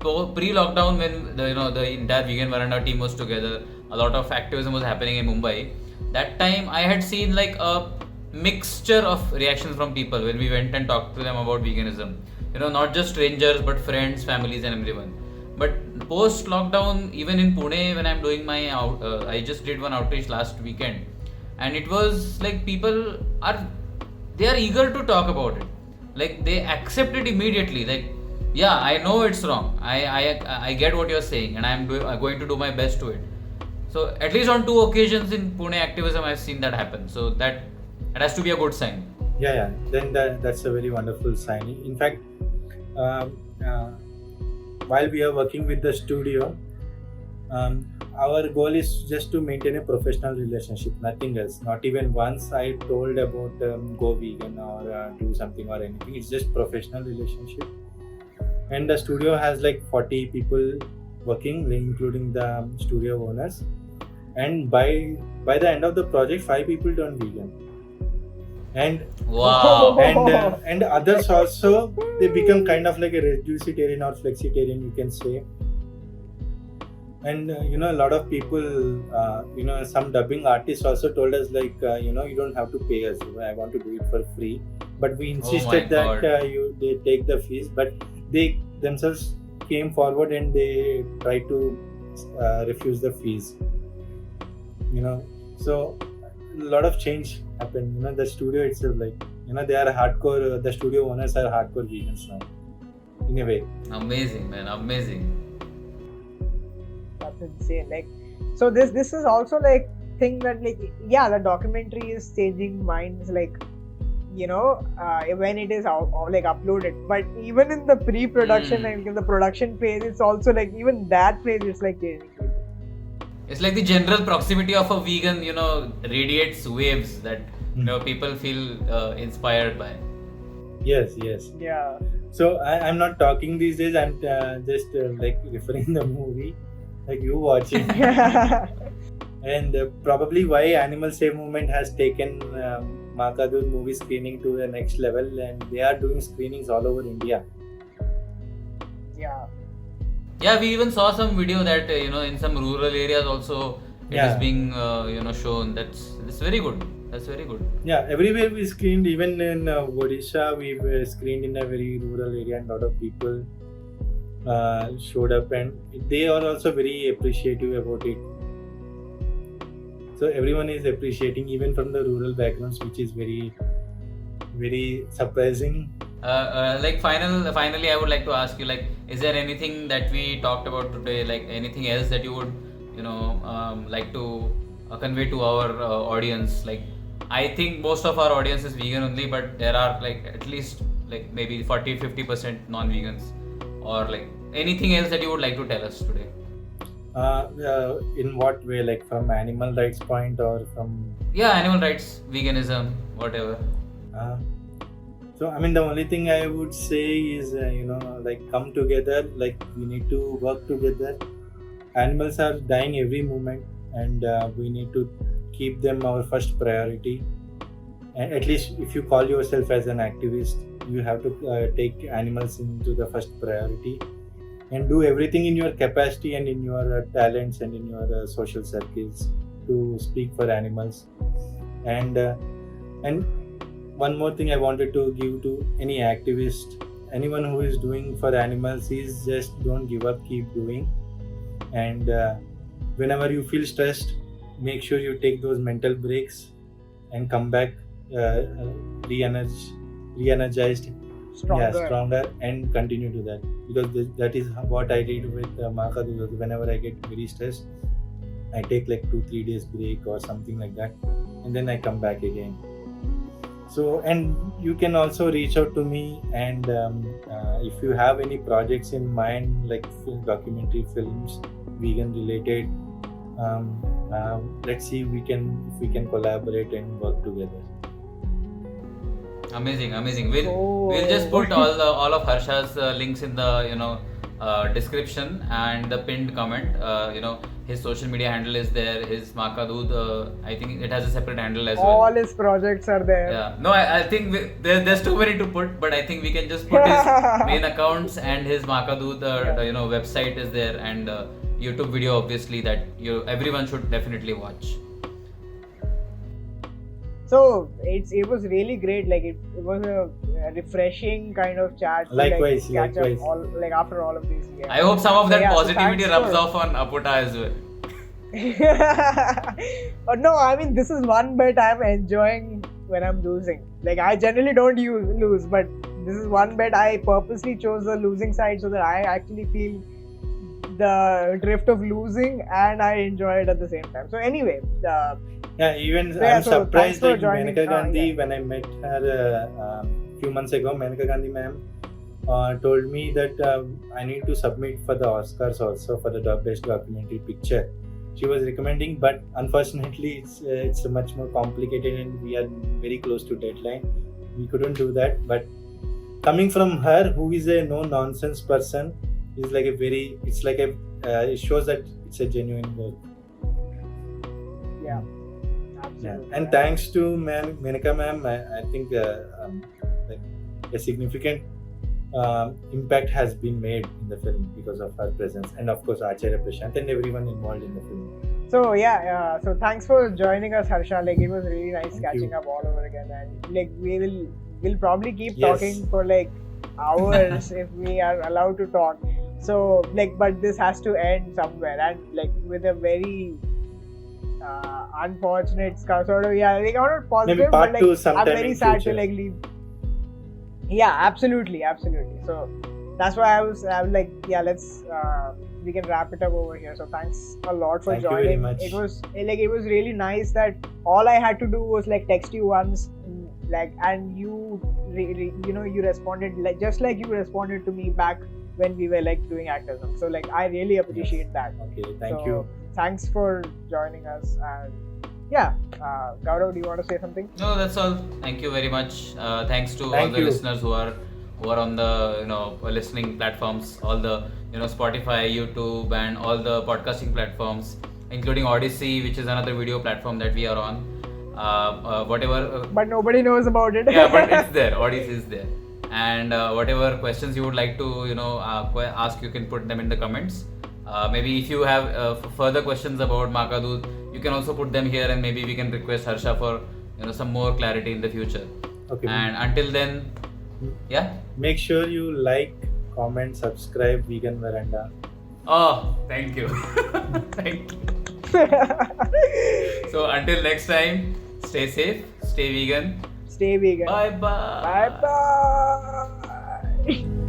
pre-lockdown when the entire Vegan Veranda team was together, a lot of activism was happening in Mumbai. That time I had seen like a mixture of reactions from people when we went and talked to them about veganism. Not just strangers but friends, families and everyone. But post lockdown, even in Pune, when I'm doing my I just did one outreach last weekend, and it was like people are eager to talk about it. Like they accept it immediately. Like, yeah, I know it's wrong. I get what you're saying, and I'm going to do my best to it. So at least on 2 occasions in Pune activism, I've seen that happen. So that has to be a good sign. Yeah. Then that's a very wonderful sign. In fact, while we are working with the studio, our goal is just to maintain a professional relationship, nothing else. Not even once I told about go vegan or do something or anything. It's just professional relationship. And the studio has like 40 people working, including the studio owners. And by the end of the project, 5 people turned vegan. And wow. And others also, they become kind of like a reducitarian or flexitarian, you can say. And a lot of people, some dubbing artists also told us like, you don't have to pay us. I want to do it for free. But we insisted that they take the fees. But they themselves came forward and they tried to refuse the fees. So a lot of change happened. The studio itself, like, they are hardcore. The studio owners are hardcore vegans now, in a way. Amazing, man, amazing. That's insane. Like, so this is also like thing that like, yeah, the documentary is changing minds, like, when it is like uploaded. But even in the pre-production and in the production phase, it's also like, even that phase is like changing. It's like the general proximity of a vegan, radiates waves that people feel inspired by. Yes. Yeah. So I'm not talking these days. I'm just like referring the movie, like you watching. And probably why Animal Save Movement has taken Maa Ka Doodh movie screening to the next level, and they are doing screenings all over India. Yeah, we even saw some video that in some rural areas also it is being shown. That's very good. That's very good. Yeah, everywhere we screened. Even in Odisha, we were screened in a very rural area, and a lot of people showed up, and they are also very appreciative about it. So everyone is appreciating, even from the rural backgrounds, which is very, very surprising. Like finally, I would like to ask you, like, is there anything that we talked about today, like anything else that you would like to convey to our audience, like I think most of our audience is vegan only, but there are like at least like maybe 40-50% non-vegans, or like anything else that you would like to tell us today. In what way? Like from animal rights point or from? Yeah, animal rights, veganism, whatever. So I mean, the only thing I would say is like come together. Like we need to work together. Animals are dying every moment, and we need to keep them our first priority. And at least if you call yourself as an activist, you have to take animals into the first priority, and do everything in your capacity and in your talents and in your social circles to speak for animals. And one more thing I wanted to give to any activist, anyone who is doing for animals, is just don't give up, keep doing. And whenever you feel stressed, make sure you take those mental breaks and come back re-energized, stronger, and continue to that, because that is what I did with Maka doodh. Whenever I get very stressed, I take like 2-3 days break or something like that, and then I come back again. So, and you can also reach out to me, and if you have any projects in mind, like documentary films, vegan related, let's see if we can collaborate and work together. Amazing. We'll just put all of Harsha's links in the description and the pinned comment. His social media handle is there. His Maka doodh, I think it has a separate handle as well. All his projects are there. Yeah. No, I think there's too many to put, but I think we can just put his main accounts and his Maka doodh website is there, and YouTube video obviously that everyone should definitely watch. So it was really great. Like it was a refreshing kind of chat. Likewise. Up after all of these years. I hope some of that positivity so rubs off on Aputa as well. But no, I mean, this is one bet I'm enjoying when I'm losing. Like I generally don't lose, but this is one bet I purposely chose the losing side so that I actually feel the drift of losing and I enjoy it at the same time. So anyway, I'm surprised that Maneka Gandhi, when I met her a few months ago, Maneka Gandhi ma'am told me that I need to submit for the Oscars also for the best documentary picture. She was recommending, but unfortunately it's much more complicated and we are very close to deadline. We couldn't do that, but coming from her, who is a no-nonsense person, is like it shows that it's a genuine work. Yeah. Absolutely. Yeah. And thanks to Maneka ma'am, I think a significant impact has been made in the film because of her presence, and of course Acharya Prashant and everyone involved in the film. So so thanks for joining us, Harsha. Like it was really nice catching up all over again, and like we'll probably keep talking for like hours if we are allowed to talk. So like, but this has to end somewhere, and like with a very unfortunate sort of like not positive, maybe part but like I'm very sad future. to like leave. Yeah, absolutely. So that's why I was like, let's we can wrap it up over here. So thanks a lot for Thank joining. you very much. It was really nice that all I had to do was like text you once, like, and you you responded just like you responded to me back when we were like doing activism. So like I really appreciate that. Okay, thank you. Thanks for joining us, and Gaurav, do you want to say something? No, that's all. Thank you very much. Thanks to all the listeners who are on the listening platforms, all the Spotify, YouTube, and all the podcasting platforms, including Odyssey, which is another video platform that we are on. Whatever. But nobody knows about it. Yeah, but it's there. Odyssey is there. And whatever questions you would like to ask, you can put them in the comments. Maybe if you have further questions about Maka doodh, you can also put them here, and maybe we can request Harsha for some more clarity in the future. Okay. And until then, make sure you like, comment, subscribe Vegan Veranda. Oh, thank you. Thank you. So until next time, stay safe, stay vegan. Stay vegan. Bye bye. Bye bye.